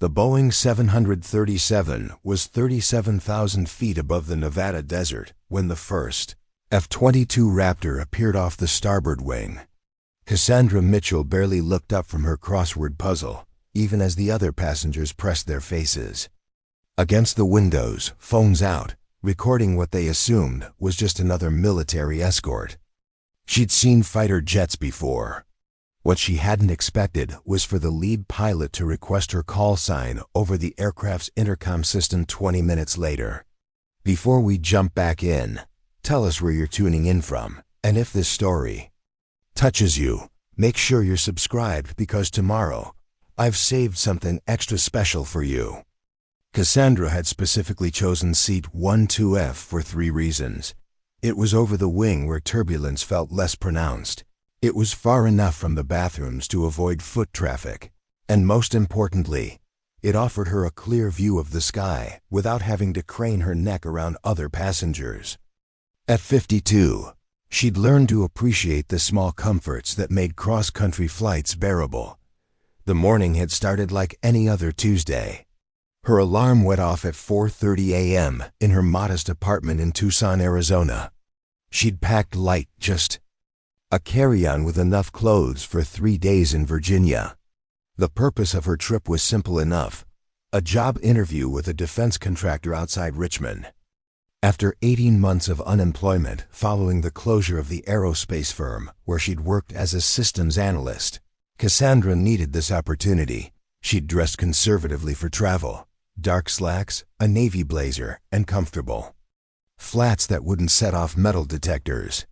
The Boeing 737 was 37,000 feet above the Nevada desert when the first F-22 Raptor appeared off the starboard wing. Cassandra Mitchell barely looked up from her crossword puzzle, even as the other passengers pressed their faces against the windows, phones out, recording what they assumed was just another military escort. She'd seen fighter jets before. What she hadn't expected was for the lead pilot to request her call sign over the aircraft's intercom system 20 minutes later. Before we jump back in, tell us where you're tuning in from, and if this story touches you, make sure you're subscribed because tomorrow, I've saved something extra special for you. Cassandra had specifically chosen seat 12F for 3 reasons. It was over the wing where turbulence felt less pronounced. It was far enough from the bathrooms to avoid foot traffic. And most importantly, it offered her a clear view of the sky without having to crane her neck around other passengers. At 52, she'd learned to appreciate the small comforts that made cross-country flights bearable. The morning had started like any other Tuesday. Her alarm went off at 4:30 a.m. in her modest apartment in Tucson, Arizona. She'd packed light, just a carry-on with enough clothes for 3 days in Virginia. The purpose of her trip was simple enough: a job interview with a defense contractor outside Richmond. After 18 months of unemployment following the closure of the aerospace firm where she'd worked as a systems analyst, Cassandra needed this opportunity. She'd dressed conservatively for travel: dark slacks, a navy blazer, and comfortable flats that wouldn't set off metal detectors.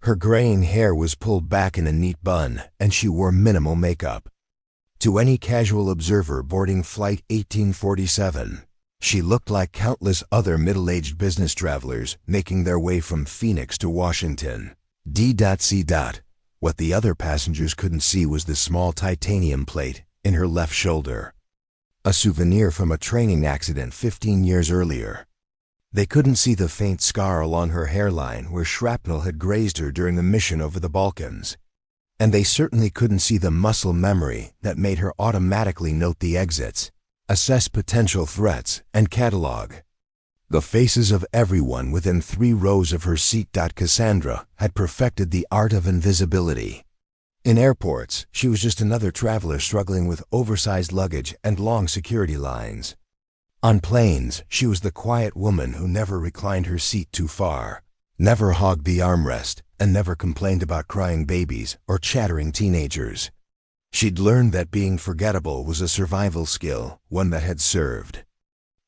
Her graying hair was pulled back in a neat bun, and she wore minimal makeup. To any casual observer boarding Flight 1847, she looked like countless other middle-aged business travelers making their way from Phoenix to Washington. D.C. What the other passengers couldn't see was the small titanium plate in her left shoulder, a souvenir from a training accident 15 years earlier. They couldn't see the faint scar along her hairline where shrapnel had grazed her during the mission over the Balkans. And they certainly couldn't see the muscle memory that made her automatically note the exits, assess potential threats, and catalog the faces of everyone within 3 rows of her seat. Cassandra had perfected the art of invisibility. In airports, she was just another traveler struggling with oversized luggage and long security lines. On planes, she was the quiet woman who never reclined her seat too far, never hogged the armrest, and never complained about crying babies or chattering teenagers. She'd learned that being forgettable was a survival skill, one that had served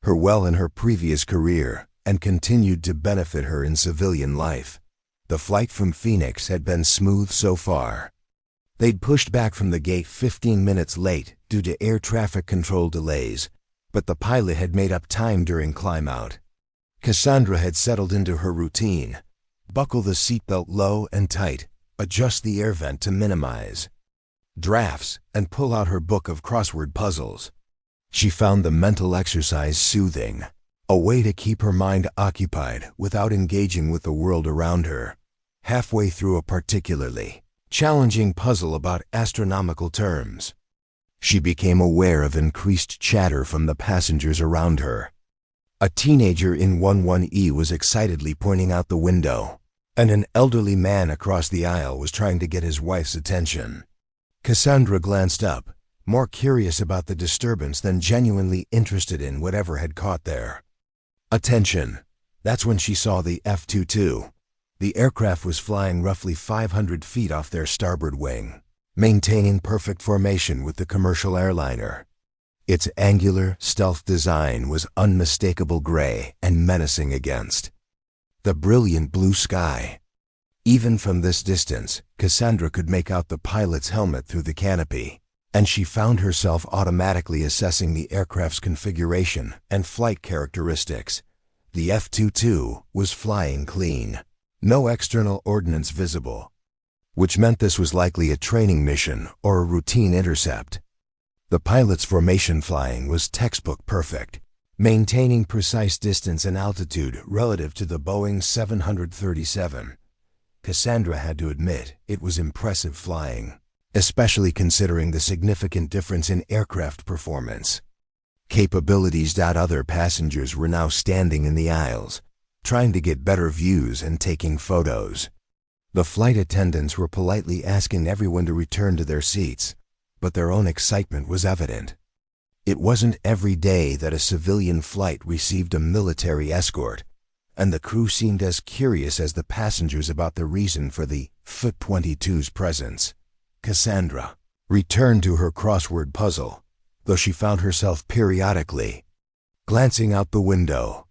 her well in her previous career and continued to benefit her in civilian life. The flight from Phoenix had been smooth so far. They'd pushed back from the gate 15 minutes late due to air traffic control delays, but the pilot had made up time during climb-out. Cassandra had settled into her routine: buckle the seatbelt low and tight, adjust the air vent to minimize drafts, and pull out her book of crossword puzzles. She found the mental exercise soothing, a way to keep her mind occupied without engaging with the world around her. Halfway through a particularly challenging puzzle about astronomical terms, she became aware of increased chatter from the passengers around her. A teenager in 11E was excitedly pointing out the window, and an elderly man across the aisle was trying to get his wife's attention. Cassandra glanced up, more curious about the disturbance than genuinely interested in whatever had caught their attention. That's when she saw the F-22. The aircraft was flying roughly 500 feet off their starboard wing, maintaining perfect formation with the commercial airliner. Its angular, stealth design was unmistakable gray and menacing against the brilliant blue sky. Even from this distance, Cassandra could make out the pilot's helmet through the canopy, and she found herself automatically assessing the aircraft's configuration and flight characteristics. The F-22 was flying clean. No external ordnance visible, which meant this was likely a training mission or a routine intercept. The pilot's formation flying was textbook perfect, maintaining precise distance and altitude relative to the Boeing 737. Cassandra had to admit it was impressive flying, especially considering the significant difference in aircraft performance. capabilities. Other passengers were now standing in the aisles, trying to get better views and taking photos. The flight attendants were politely asking everyone to return to their seats, but their own excitement was evident. It wasn't every day that a civilian flight received a military escort, and the crew seemed as curious as the passengers about the reason for the F-22's presence. Cassandra returned to her crossword puzzle, though she found herself periodically glancing out the window.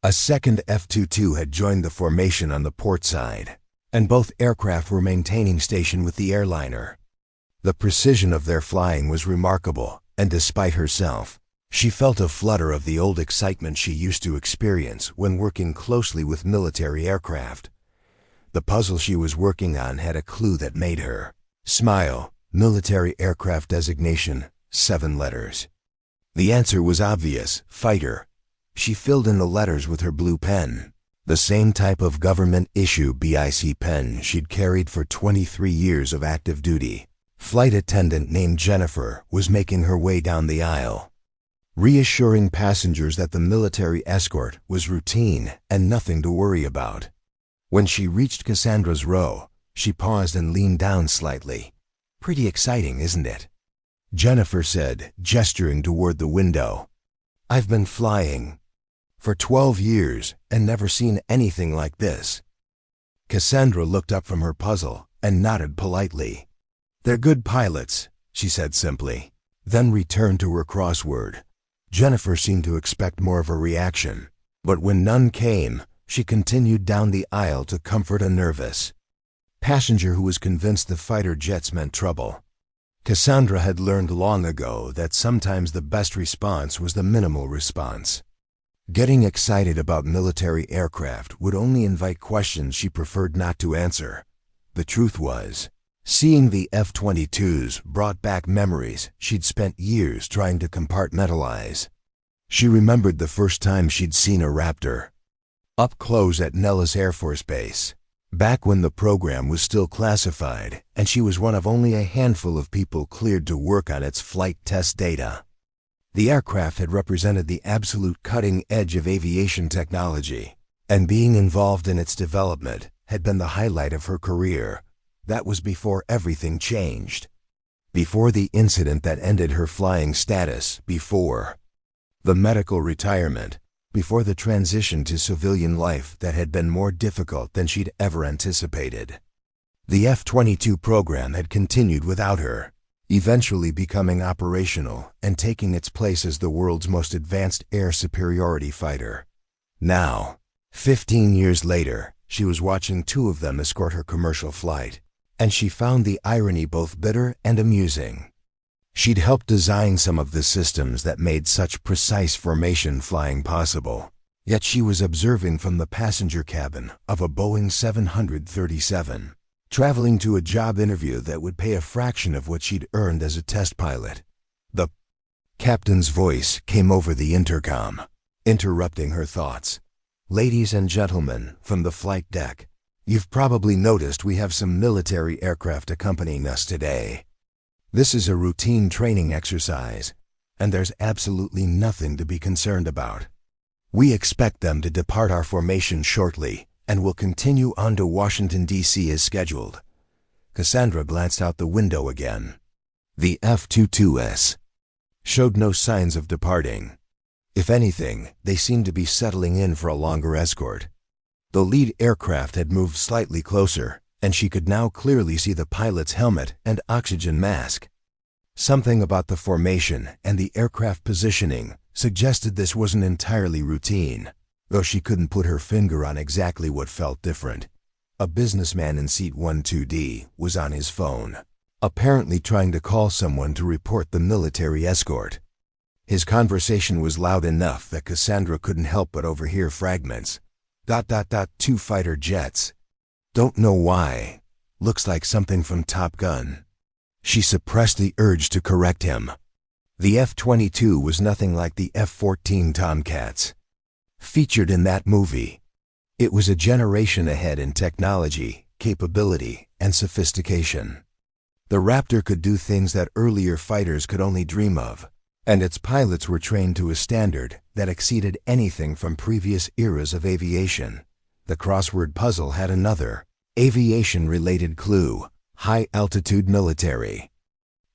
A second F-22 had joined the formation on the port side, and both aircraft were maintaining station with the airliner. The precision of their flying was remarkable, and despite herself, she felt a flutter of the old excitement she used to experience when working closely with military aircraft. The puzzle she was working on had a clue that made her smile. Military aircraft designation, 7 letters. The answer was obvious: fighter. She filled in the letters with her blue pen, the same type of government-issue BIC pen she'd carried for 23 years of active duty. Flight attendant named Jennifer was making her way down the aisle, reassuring passengers that the military escort was routine and nothing to worry about. When she reached Cassandra's row, she paused and leaned down slightly. "Pretty exciting, isn't it?" Jennifer said, gesturing toward the window. "I've been flying for 12 years and never seen anything like this." Cassandra looked up from her puzzle and nodded politely. "They're good pilots," she said simply, then returned to her crossword. Jennifer seemed to expect more of a reaction, but when none came, she continued down the aisle to comfort a nervous passenger who was convinced the fighter jets meant trouble. Cassandra had learned long ago that sometimes the best response was the minimal response. Getting excited about military aircraft would only invite questions she preferred not to answer. The truth was, seeing the F-22s brought back memories she'd spent years trying to compartmentalize. She remembered the first time she'd seen a Raptor up close at Nellis Air Force Base, back when the program was still classified and she was one of only a handful of people cleared to work on its flight test data. The aircraft had represented the absolute cutting edge of aviation technology, and being involved in its development had been the highlight of her career. That was before everything changed. Before the incident that ended her flying status, before the medical retirement, before the transition to civilian life that had been more difficult than she'd ever anticipated. The F-22 program had continued without her, eventually becoming operational and taking its place as the world's most advanced air superiority fighter. Now, 15 years later, she was watching 2 of them escort her commercial flight, and she found the irony both bitter and amusing. She'd helped design some of the systems that made such precise formation flying possible, yet she was observing from the passenger cabin of a Boeing 737, traveling to a job interview that would pay a fraction of what she'd earned as a test pilot. The captain's voice came over the intercom, interrupting her thoughts. "Ladies and gentlemen, from the flight deck, you've probably noticed we have some military aircraft accompanying us today. This is a routine training exercise, and there's absolutely nothing to be concerned about. We expect them to depart our formation shortly and will continue on to Washington, D.C. as scheduled." Cassandra glanced out the window again. The F-22s showed no signs of departing. If anything, they seemed to be settling in for a longer escort. The lead aircraft had moved slightly closer, and she could now clearly see the pilot's helmet and oxygen mask. Something about the formation and the aircraft positioning suggested this wasn't entirely routine, though she couldn't put her finger on exactly what felt different. A businessman in seat 12D was on his phone, apparently trying to call someone to report the military escort. His conversation was loud enough that Cassandra couldn't help but overhear fragments. ... 2 fighter jets. Don't know why. Looks like something from Top Gun." She suppressed the urge to correct him. The F-22 was nothing like the F-14 Tomcats featured in that movie. It was a generation ahead in technology, capability, and sophistication. The Raptor could do things that earlier fighters could only dream of, and its pilots were trained to a standard that exceeded anything from previous eras of aviation. The crossword puzzle had another, aviation-related clue: high-altitude military.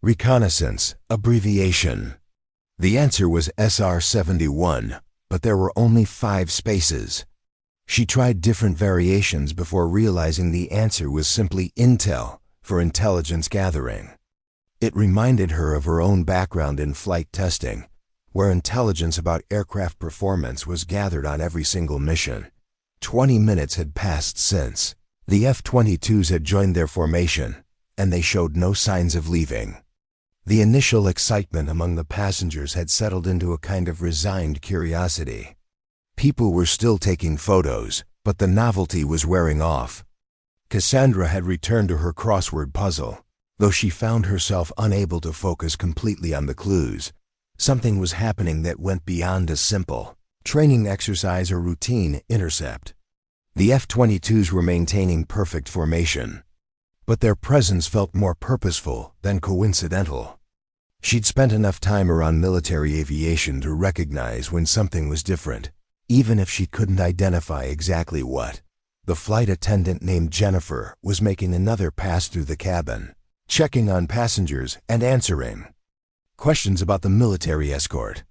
Reconnaissance, abbreviation. The answer was SR-71, but there were only 5 spaces. She tried different variations before realizing the answer was simply intel, for intelligence gathering. It reminded her of her own background in flight testing, where intelligence about aircraft performance was gathered on every single mission. 20 minutes had passed since. The F-22s had joined their formation, and they showed no signs of leaving. The initial excitement among the passengers had settled into a kind of resigned curiosity. People were still taking photos, but the novelty was wearing off. Cassandra had returned to her crossword puzzle. Though she found herself unable to focus completely on the clues, something was happening that went beyond a simple training exercise or routine intercept. The F-22s were maintaining perfect formation, but their presence felt more purposeful than coincidental. She'd spent enough time around military aviation to recognize when something was different, even if she couldn't identify exactly what. The flight attendant named Jennifer was making another pass through the cabin, checking on passengers and answering questions about the military escort.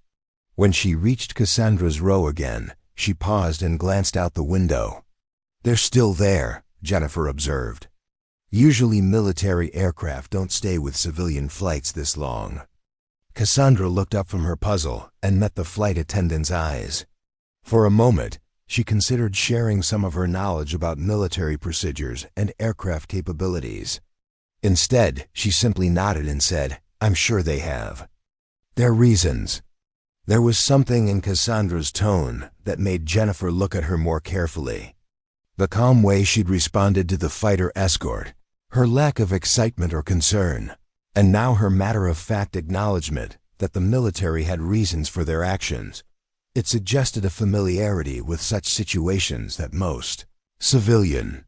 When she reached Cassandra's row again, she paused and glanced out the window. "They're still there," Jennifer observed. "Usually military aircraft don't stay with civilian flights this long." Cassandra looked up from her puzzle and met the flight attendant's eyes. For a moment, she considered sharing some of her knowledge about military procedures and aircraft capabilities. Instead, she simply nodded and said, "I'm sure they have their reasons." There was something in Cassandra's tone that made Jennifer look at her more carefully. The calm way she'd responded to the fighter escort, her lack of excitement or concern, and now her matter-of-fact acknowledgement that the military had reasons for their actions. It suggested a familiarity with such situations that most civilian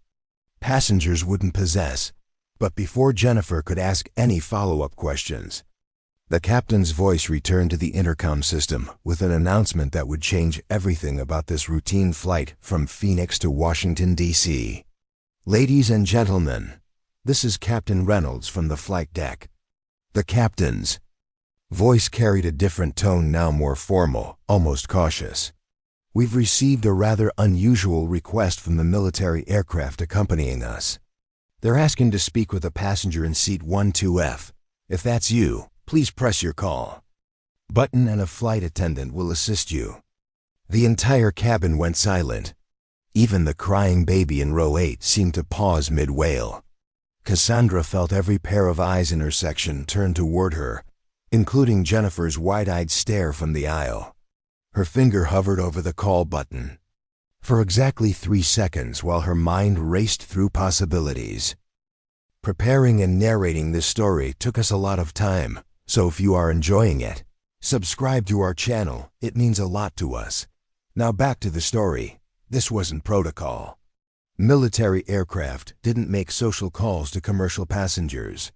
passengers wouldn't possess. But before Jennifer could ask any follow-up questions, the captain's voice returned to the intercom system with an announcement that would change everything about this routine flight from Phoenix to Washington, D.C. "Ladies and gentlemen, this is Captain Reynolds from the flight deck." The captain's voice carried a different tone, now more formal, almost cautious. "We've received a rather unusual request from the military aircraft accompanying us. They're asking to speak with a passenger in seat 12F. If that's you, please press your call button and a flight attendant will assist you." The entire cabin went silent. Even the crying baby in row 8 seemed to pause mid-wail. Cassandra felt every pair of eyes in her section turn toward her, including Jennifer's wide-eyed stare from the aisle. Her finger hovered over the call button for exactly 3 seconds while her mind raced through possibilities. Preparing and narrating this story took us a lot of time, so if you are enjoying it, subscribe to our channel. It means a lot to us. Now back to the story. This wasn't protocol. Military aircraft didn't make social calls to commercial passengers.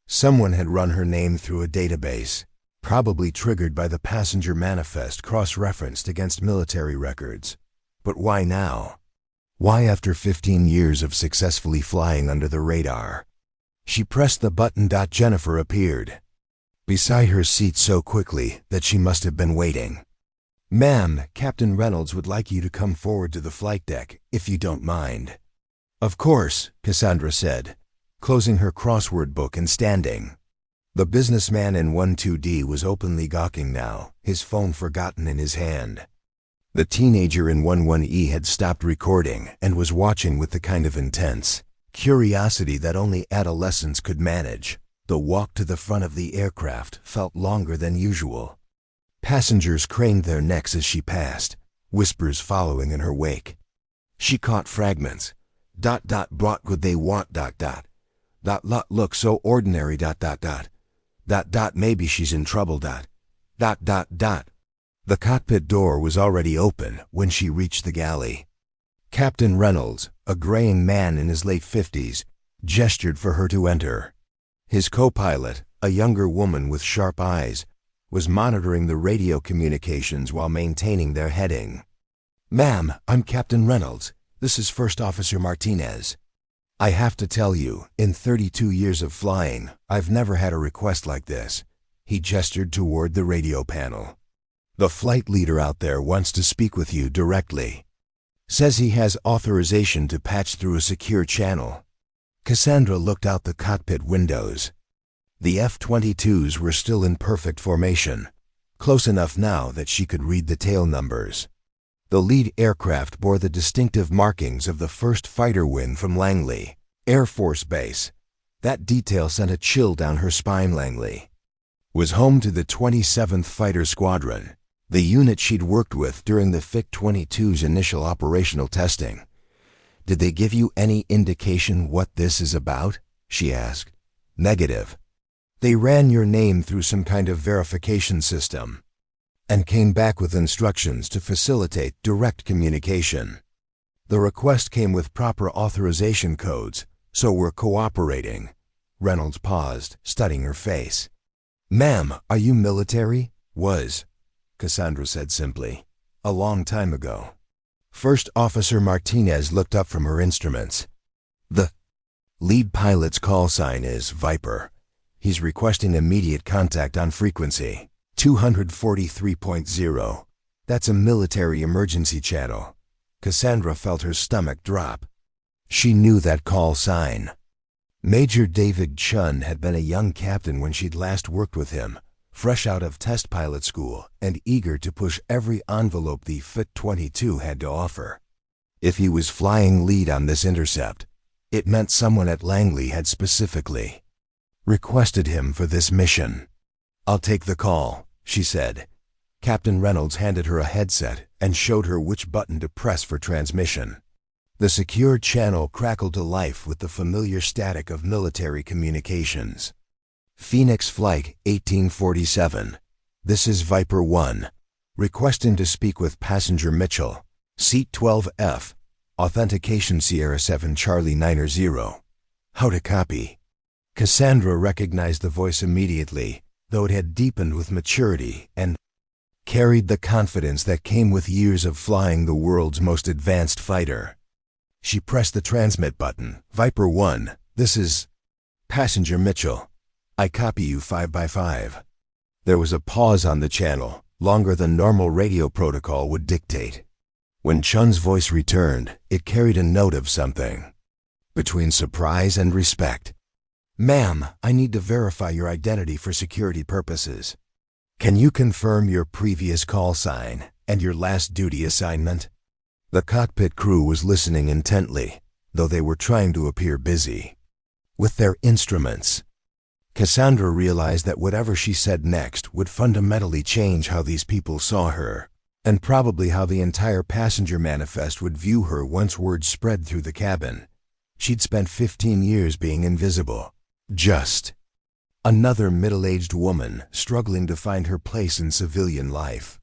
Someone had run her name through a database, probably triggered by the passenger manifest cross-referenced against military records. But why now? Why after 15 years of successfully flying under the radar? She pressed the button. Jennifer appeared beside her seat so quickly that she must have been waiting. "Ma'am, Captain Reynolds would like you to come forward to the flight deck, if you don't mind." "Of course," Cassandra said, closing her crossword book and standing. The businessman in 12D was openly gawking now, his phone forgotten in his hand. The teenager in 11E had stopped recording and was watching with the kind of intense curiosity that only adolescents could manage. The walk to the front of the aircraft felt longer than usual. Passengers craned their necks as she passed, whispers following in her wake. She caught fragments. What would they want? Lot look so ordinary. Maybe she's in trouble. The cockpit door was already open when she reached the galley. Captain Reynolds, a graying man in his late 50s, gestured for her to enter. His co-pilot, a younger woman with sharp eyes, was monitoring the radio communications while maintaining their heading. "Ma'am, I'm Captain Reynolds. This is First Officer Martinez. I have to tell you, in 32 years of flying, I've never had a request like this." He gestured toward the radio panel. "The flight leader out there wants to speak with you directly. Says he has authorization to patch through a secure channel." Cassandra looked out the cockpit windows. The F-22s were still in perfect formation, close enough now that she could read the tail numbers. The lead aircraft bore the distinctive markings of the 1st Fighter Wing from Langley Air Force Base. That detail sent a chill down her spine. Langley was home to the 27th Fighter Squadron, the unit she'd worked with during the F-22's initial operational testing. "Did they give you any indication what this is about?" she asked. "Negative. They ran your name through some kind of verification system and came back with instructions to facilitate direct communication. The request came with proper authorization codes, so we're cooperating." Reynolds paused, studying her face. "Ma'am, are you military?" "Was," Cassandra said simply. "A long time ago." First Officer Martinez looked up from her instruments. "The lead pilot's call sign is Viper. He's requesting immediate contact on frequency 243.0. That's a military emergency channel." Cassandra felt her stomach drop. She knew that call sign. Major David Chun had been a young captain when she'd last worked with him, fresh out of test pilot school and eager to push every envelope the F-22 had to offer. If he was flying lead on this intercept, it meant someone at Langley had specifically requested him for this mission. "I'll take the call," she said. Captain Reynolds handed her a headset and showed her which button to press for transmission. The secure channel crackled to life with the familiar static of military communications. "Phoenix Flight 1847. This is Viper 1. Requesting to speak with Passenger Mitchell. Seat 12F. Authentication Sierra 7 Charlie Niner 0. How to copy?" Cassandra recognized the voice immediately, though it had deepened with maturity and carried the confidence that came with years of flying the world's most advanced fighter. She pressed the transmit button. "Viper 1, this is Passenger Mitchell. I copy you 5x5. There was a pause on the channel, longer than normal radio protocol would dictate. When Chun's voice returned, it carried a note of something between surprise and respect. "Ma'am, I need to verify your identity for security purposes. Can you confirm your previous call sign and your last duty assignment?" The cockpit crew was listening intently, though they were trying to appear busy with their instruments. Cassandra realized that whatever she said next would fundamentally change how these people saw her, and probably how the entire passenger manifest would view her once word spread through the cabin. She'd spent 15 years being invisible. Just another middle-aged woman struggling to find her place in civilian life.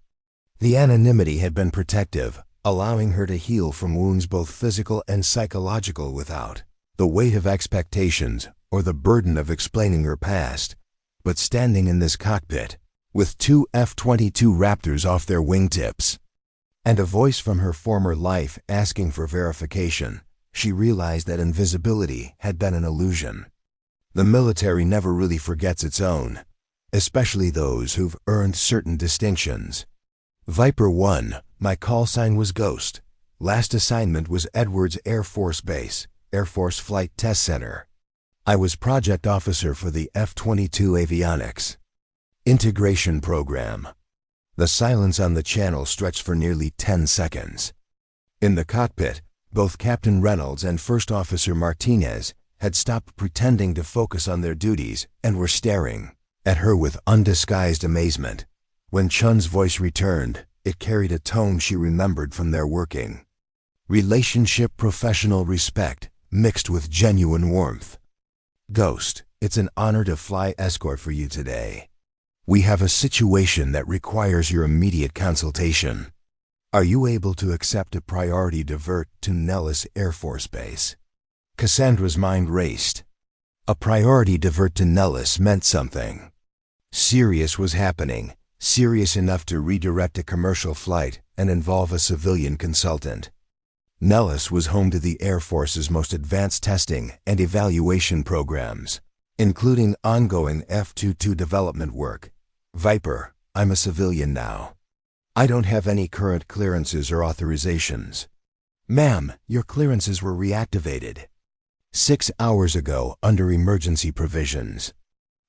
The anonymity had been protective, allowing her to heal from wounds both physical and psychological without the weight of expectations or the burden of explaining her past. But standing in this cockpit, with 2 F-22 Raptors off their wingtips, and a voice from her former life asking for verification, she realized that invisibility had been an illusion. The military never really forgets its own, especially those who've earned certain distinctions. "Viper 1, my call sign was Ghost. Last assignment was Edwards Air Force Base, Air Force Flight Test Center. I was project officer for the F-22 Avionics Integration Program." The silence on the channel stretched for nearly 10 seconds. In the cockpit, both Captain Reynolds and First Officer Martinez had stopped pretending to focus on their duties and were staring at her with undisguised amazement. When Chun's voice returned, it carried a tone she remembered from their working relationship, professional respect mixed with genuine warmth. "Ghost, it's an honor to fly escort for you today. We have a situation that requires your immediate consultation. Are you able to accept a priority divert to Nellis Air Force Base?" Cassandra's mind raced. A priority divert to Nellis meant something Serious was happening, serious enough to redirect a commercial flight and involve a civilian consultant. Nellis was home to the Air Force's most advanced testing and evaluation programs, including ongoing F-22 development work. Viper, I'm a civilian now. I don't have any current clearances or authorizations. Ma'am, your clearances were reactivated 6 hours ago under emergency provisions.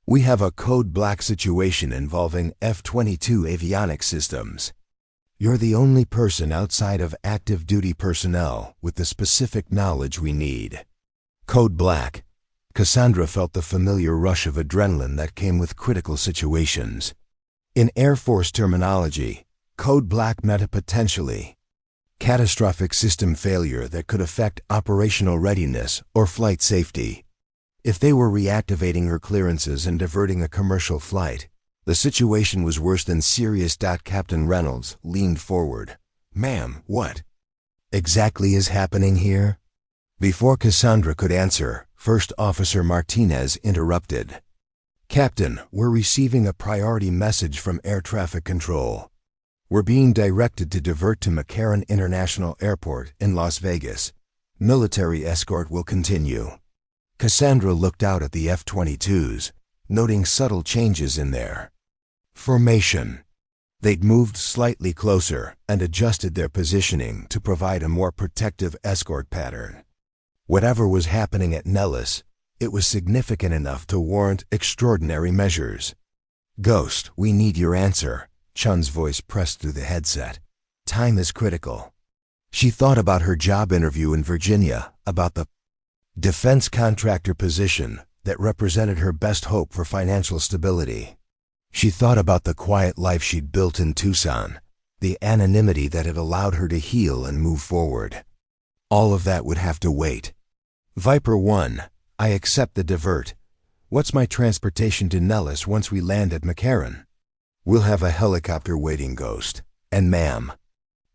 We have a code black situation involving F-22 avionics systems. You're the only person outside of active duty personnel with the specific knowledge we need. Code black. Cassandra felt the familiar rush of adrenaline that came with critical situations. In Air Force terminology, code black meant a potentially catastrophic system failure that could affect operational readiness or flight safety. If they were reactivating her clearances and diverting a commercial flight, the situation was worse than serious. Captain Reynolds leaned forward. Ma'am, what exactly is happening here? Before Cassandra could answer, First Officer Martinez interrupted. Captain, we're receiving a priority message from Air Traffic Control. We're being directed to divert to McCarran International Airport in Las Vegas. Military escort will continue. Cassandra looked out at the F-22s, noting subtle changes in their formation. They'd moved slightly closer and adjusted their positioning to provide a more protective escort pattern. Whatever was happening at Nellis, it was significant enough to warrant extraordinary measures. Ghost, we need your answer. Chun's voice pressed through the headset. Time is critical. She thought about her job interview in Virginia, about the defense contractor position that represented her best hope for financial stability. She thought about the quiet life she'd built in Tucson, the anonymity that had allowed her to heal and move forward. All of that would have to wait. Viper 1, I accept the divert. What's my transportation to Nellis once we land at McCarran? We'll have a helicopter waiting, Ghost. And ma'am,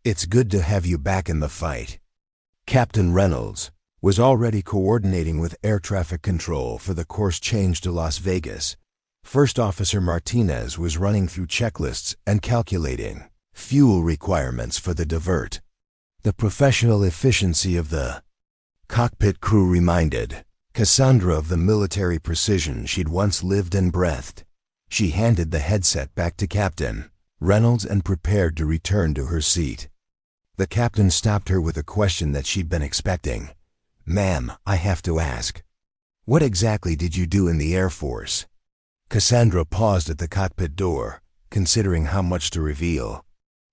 it's good to have you back in the fight. Captain Reynolds was already coordinating with Air Traffic Control for the course change to Las Vegas. First Officer Martinez was running through checklists and calculating fuel requirements for the divert. The professional efficiency of the cockpit crew reminded Cassandra of the military precision she'd once lived and breathed. She handed the headset back to Captain Reynolds and prepared to return to her seat. The captain stopped her with a question that she'd been expecting. Ma'am, I have to ask. What exactly did you do in the Air Force? Cassandra paused at the cockpit door, considering how much to reveal.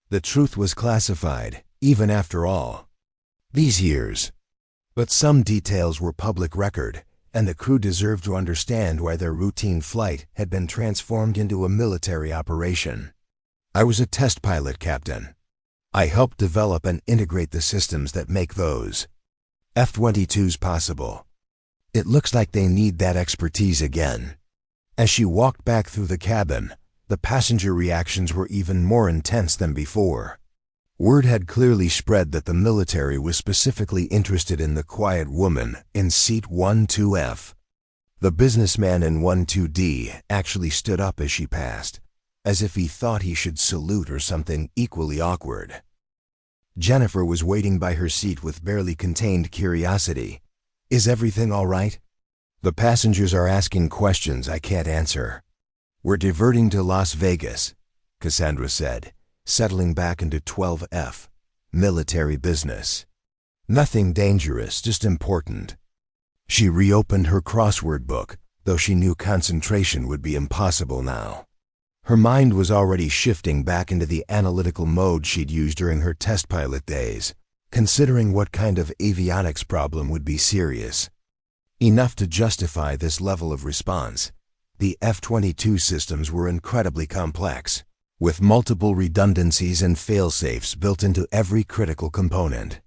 The truth was classified, even after all these years. But some details were public record, and the crew deserved to understand why their routine flight had been transformed into a military operation. I was a test pilot, Captain. I helped develop and integrate the systems that make those F-22s possible. It looks like they need that expertise again. As she walked back through the cabin, the passenger reactions were even more intense than before. Word had clearly spread that the military was specifically interested in the quiet woman in seat 12F. The businessman in 12D actually stood up as she passed, as if he thought he should salute or something equally awkward. Jennifer was waiting by her seat with barely contained curiosity. Is everything all right? The passengers are asking questions I can't answer. We're diverting to Las Vegas, Cassandra said, settling back into 12F, military business. Nothing dangerous, just important. She reopened her crossword book, though she knew concentration would be impossible now. Her mind was already shifting back into the analytical mode she'd used during her test pilot days, considering what kind of avionics problem would be serious enough to justify this level of response. The F-22 systems were incredibly complex, with multiple redundancies and fail-safes built into every critical component.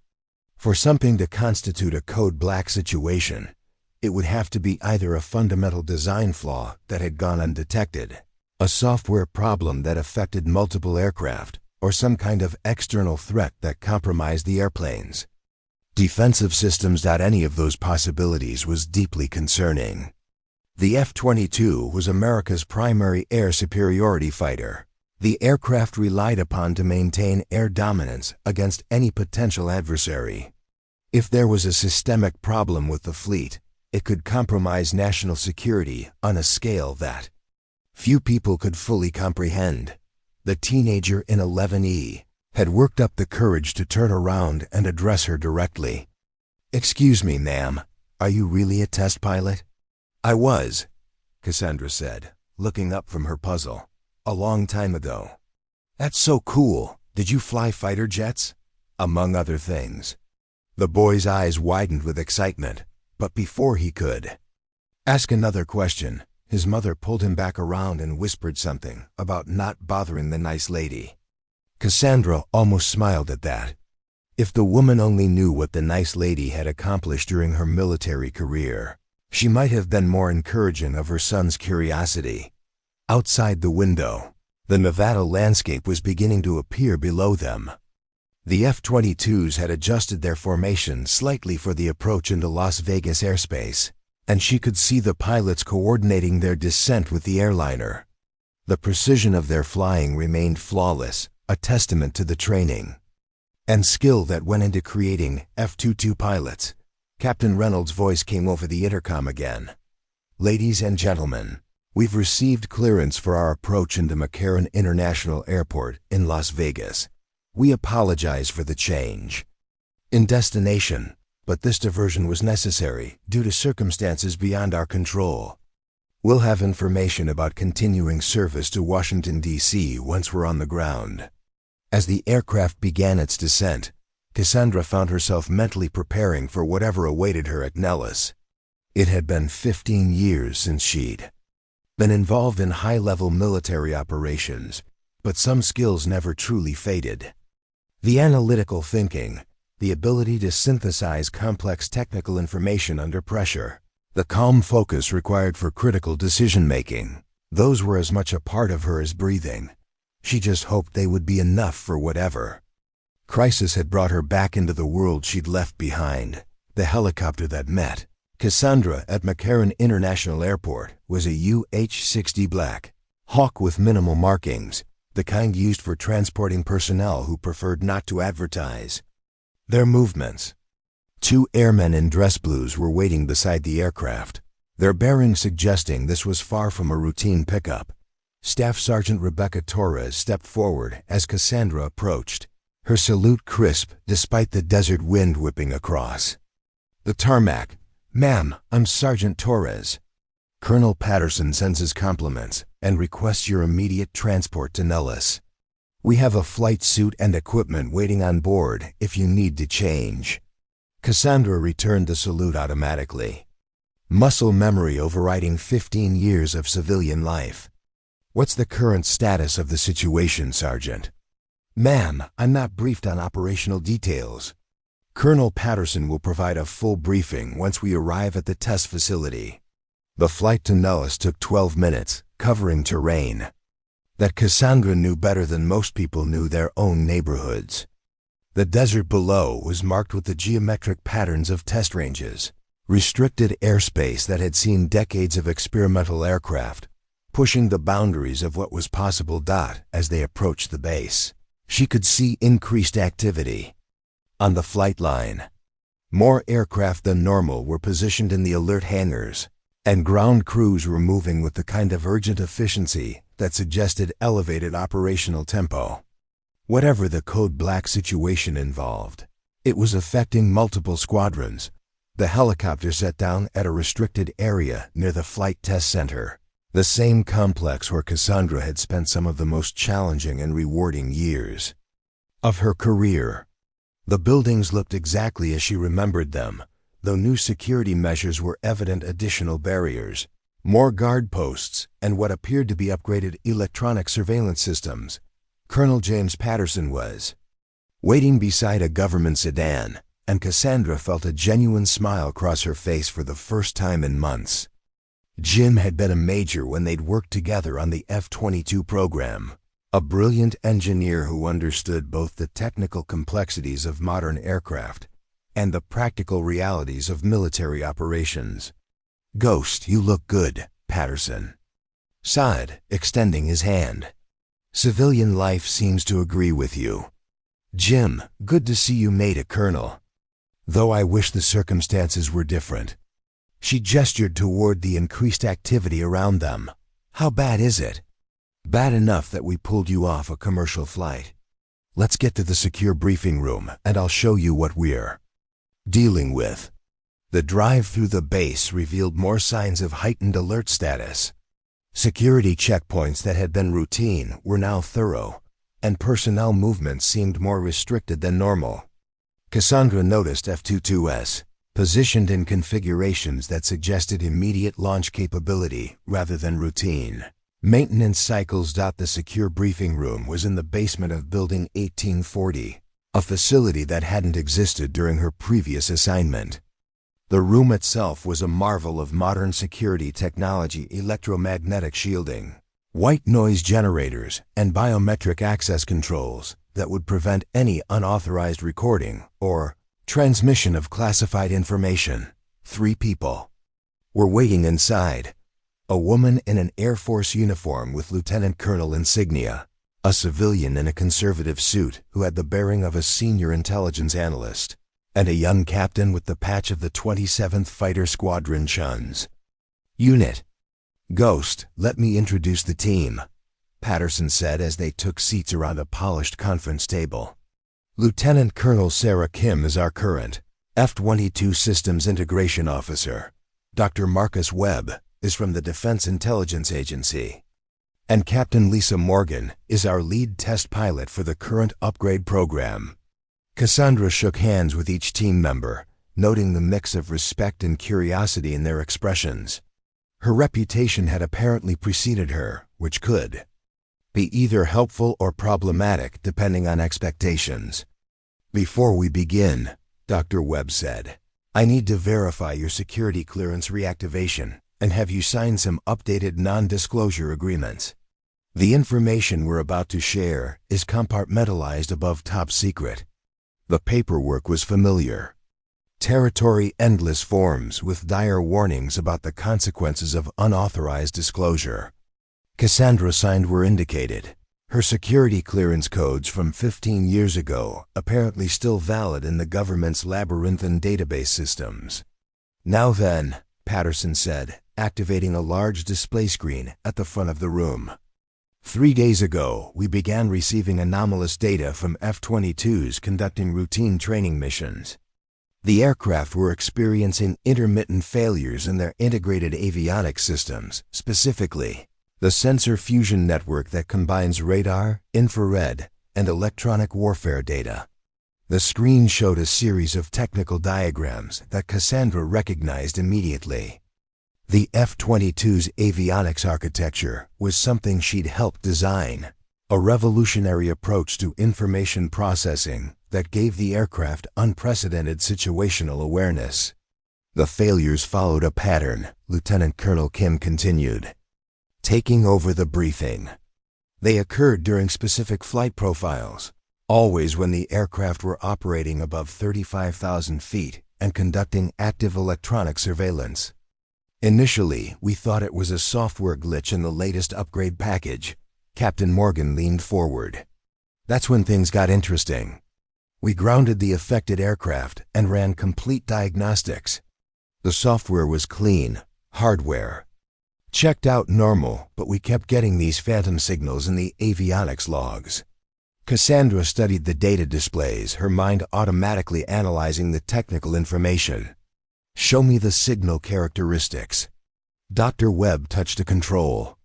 For something to constitute a code black situation, it would have to be either a fundamental design flaw that had gone undetected, a software problem that affected multiple aircraft, or some kind of external threat that compromised the airplanes. Defensive systems. Any of those possibilities was deeply concerning. The F-22 was America's primary air superiority fighter. The aircraft relied upon to maintain air dominance against any potential adversary. If there was a systemic problem with the fleet, it could compromise national security on a scale that few people could fully comprehend. The teenager in 11E had worked up the courage to turn around and address her directly. "Excuse me, ma'am, are you really a test pilot?" "I was," Cassandra said, looking up from her puzzle. "A long time ago." "That's so cool. Did you fly fighter jets?" "Among other things." The boy's eyes widened with excitement, but before he could ask another question, his mother pulled him back around and whispered something about not bothering the nice lady. Cassandra almost smiled at that. If the woman only knew what the nice lady had accomplished during her military career, she might have been more encouraging of her son's curiosity. Outside the window, the Nevada landscape was beginning to appear below them. The F-22s had adjusted their formation slightly for the approach into Las Vegas airspace, and she could see the pilots coordinating their descent with the airliner. The precision of their flying remained flawless, a testament to the training and skill that went into creating F-22 pilots. Captain Reynolds' voice came over the intercom again. "Ladies and gentlemen, we've received clearance for our approach into McCarran International Airport in Las Vegas. We apologize for the change in destination, but this diversion was necessary due to circumstances beyond our control. We'll have information about continuing service to Washington, D.C. once we're on the ground." As the aircraft began its descent, Cassandra found herself mentally preparing for whatever awaited her at Nellis. It had been 15 years since she'd been involved in high-level military operations, but some skills never truly faded. The analytical thinking, the ability to synthesize complex technical information under pressure, the calm focus required for critical decision-making, those were as much a part of her as breathing. She just hoped they would be enough for whatever crisis had brought her back into the world she'd left behind. The helicopter that met Cassandra at McCarran International Airport was a UH-60 Black Hawk with minimal markings, the kind used for transporting personnel who preferred not to advertise their movements. Two airmen in dress blues were waiting beside the aircraft, their bearing suggesting this was far from a routine pickup. Staff Sergeant Rebecca Torres stepped forward as Cassandra approached, her salute crisp despite the desert wind whipping across the tarmac. "Ma'am, I'm Sergeant Torres. Colonel Patterson sends his compliments and requests your immediate transport to Nellis. We have a flight suit and equipment waiting on board if you need to change." Cassandra returned the salute automatically, muscle memory overriding 15 years of civilian life. "What's the current status of the situation, Sergeant?" "Ma'am, I'm not briefed on operational details. Colonel Patterson will provide a full briefing once we arrive at the test facility." The flight to Nellis took 12 minutes, covering terrain that Cassandra knew better than most people knew their own neighborhoods. The desert below was marked with the geometric patterns of test ranges, restricted airspace that had seen decades of experimental aircraft pushing the boundaries of what was possible. As they approached the base, she could see increased activity on the flight line. More aircraft than normal were positioned in the alert hangars, and ground crews were moving with the kind of urgent efficiency that suggested elevated operational tempo. Whatever the code black situation involved, it was affecting multiple squadrons. The helicopter set down at a restricted area near the Flight Test Center, the same complex where Cassandra had spent some of the most challenging and rewarding years of her career. The buildings looked exactly as she remembered them, though new security measures were evident additional barriers, more guard posts, and what appeared to be upgraded electronic surveillance systems. Colonel James Patterson was waiting beside a government sedan, and Cassandra felt a genuine smile cross her face for the first time in months. Jim had been a major when they'd worked together on the F-22 program, a brilliant engineer who understood both the technical complexities of modern aircraft and the practical realities of military operations. "Ghost, you look good," Patterson sighed, extending his hand. "Civilian life seems to agree with you." "Jim, good to see you made it, Colonel. Though I wish the circumstances were different." She gestured toward the increased activity around them. "How bad is it?" "Bad enough that we pulled you off a commercial flight. Let's get to the secure briefing room, and I'll show you what we're dealing with." The drive through the base revealed more signs of heightened alert status. Security checkpoints that had been routine were now thorough, and personnel movements seemed more restricted than normal. Cassandra noticed F-22s, positioned in configurations that suggested immediate launch capability rather than routine. Maintenance cycles. The secure briefing room was in the basement of Building 1840, a facility that hadn't existed during her previous assignment. The room itself was a marvel of modern security technology: electromagnetic shielding, white noise generators, and biometric access controls that would prevent any unauthorized recording or transmission of classified information. 3 people were waiting inside: a woman in an Air Force uniform with lieutenant colonel insignia, a civilian in a conservative suit who had the bearing of a senior intelligence analyst, and a young captain with the patch of the 27th Fighter Squadron Chuns unit. "Ghost, let me introduce the team," Patterson said as they took seats around a polished conference table. "Lieutenant Colonel Sarah Kim is our current F-22 Systems Integration Officer. Dr. Marcus Webb is from the Defense Intelligence Agency. And Captain Lisa Morgan is our lead test pilot for the current upgrade program." Cassandra shook hands with each team member, noting the mix of respect and curiosity in their expressions. Her reputation had apparently preceded her, which could be either helpful or problematic depending on expectations. "Before we begin," Dr. Webb said, "I need to verify your security clearance reactivation and have you sign some updated non-disclosure agreements. The information we're about to share is compartmentalized above top secret." The paperwork was familiar. Territory endless forms with dire warnings about the consequences of unauthorized disclosure. Cassandra signed were indicated. Her security clearance codes from 15 years ago apparently still valid in the government's labyrinthine database systems. "Now then," Patterson said, activating a large display screen at the front of the room. 3 days ago, we began receiving anomalous data from F-22s conducting routine training missions. The aircraft were experiencing intermittent failures in their integrated avionics systems, specifically the sensor fusion network that combines radar, infrared, and electronic warfare data. The screen showed a series of technical diagrams that Cassandra recognized immediately. The F-22's avionics architecture was something she'd helped design, a revolutionary approach to information processing that gave the aircraft unprecedented situational awareness. "The failures followed a pattern," Lieutenant Colonel Kim continued, taking over the briefing. "They occurred during specific flight profiles, always when the aircraft were operating above 35,000 feet and conducting active electronic surveillance. Initially, we thought it was a software glitch in the latest upgrade package." Captain Morgan leaned forward. "That's when things got interesting. We grounded the affected aircraft and ran complete diagnostics. The software was clean, hardware checked out normal, but we kept getting these phantom signals in the avionics logs." Cassandra studied the data displays, her mind automatically analyzing the technical information. "Show me the signal characteristics." Dr. Webb touched a control,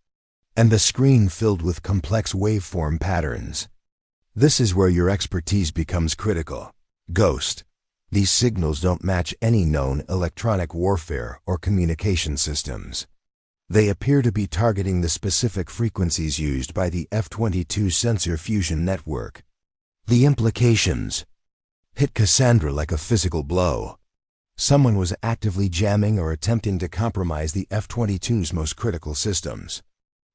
and the screen filled with complex waveform patterns. "This is where your expertise becomes critical, Ghost. These signals don't match any known electronic warfare or communication systems. They appear to be targeting the specific frequencies used by the F-22 sensor fusion network." The implications hit Cassandra like a physical blow. Someone was actively jamming or attempting to compromise the F-22's most critical systems.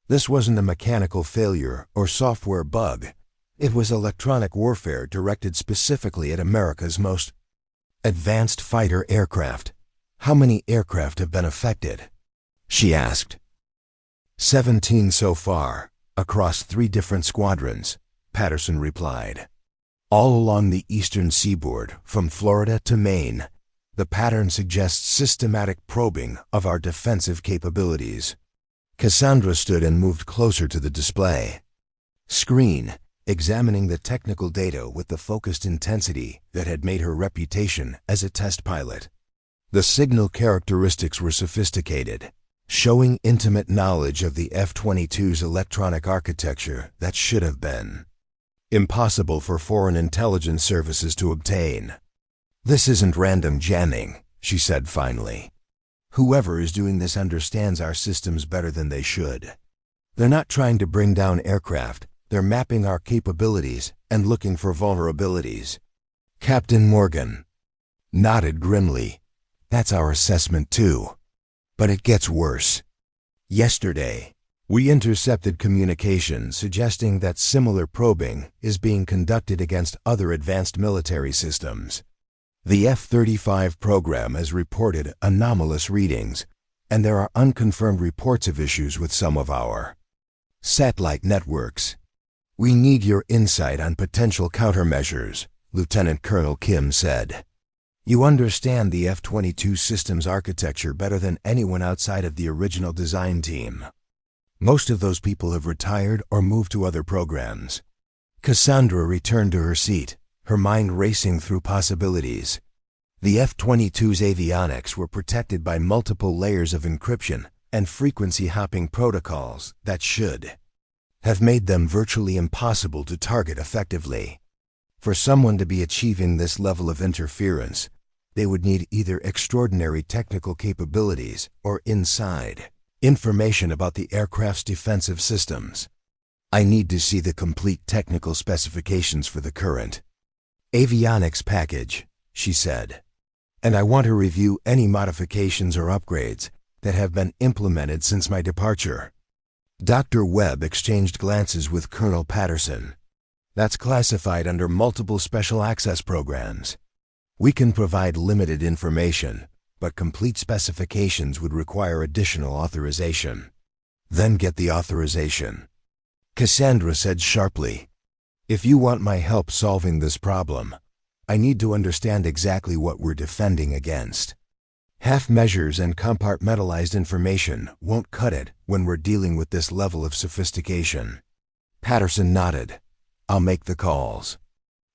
This wasn't a mechanical failure or software bug. It was electronic warfare directed specifically at America's most advanced fighter aircraft. How many aircraft have been affected? She asked. 17 so far, across 3 different squadrons, Patterson replied. All along the eastern seaboard, from Florida to Maine. The pattern suggests systematic probing of our defensive capabilities. Cassandra stood and moved closer to the display screen, examining the technical data with the focused intensity that had made her reputation as a test pilot. The signal characteristics were sophisticated, showing intimate knowledge of the F-22's electronic architecture that should have been impossible for foreign intelligence services to obtain. This isn't random jamming, she said finally. Whoever is doing this understands our systems better than they should. They're not trying to bring down aircraft, they're mapping our capabilities and looking for vulnerabilities. Captain Morgan nodded grimly. That's our assessment too. But it gets worse. Yesterday, we intercepted communications suggesting that similar probing is being conducted against other advanced military systems. The F-35 program has reported anomalous readings, and there are unconfirmed reports of issues with some of our satellite networks. We need your insight on potential countermeasures, Lieutenant Colonel Kim said. You understand the F-22 system's architecture better than anyone outside of the original design team. Most of those people have retired or moved to other programs. Cassandra returned to her seat, her mind racing through possibilities. The F-22's avionics were protected by multiple layers of encryption and frequency hopping protocols that should have made them virtually impossible to target effectively. For someone to be achieving this level of interference, they would need either extraordinary technical capabilities or inside information about the aircraft's defensive systems. I need to see the complete technical specifications for the current avionics package, she said. And I want to review any modifications or upgrades that have been implemented since my departure. Dr. Webb exchanged glances with Colonel Patterson. That's classified under multiple special access programs. We can provide limited information, but complete specifications would require additional authorization. Then get the authorization. Cassandra said sharply, if you want my help solving this problem, I need to understand exactly what we're defending against. Half measures and compartmentalized information won't cut it when we're dealing with this level of sophistication. Patterson nodded. I'll make the calls.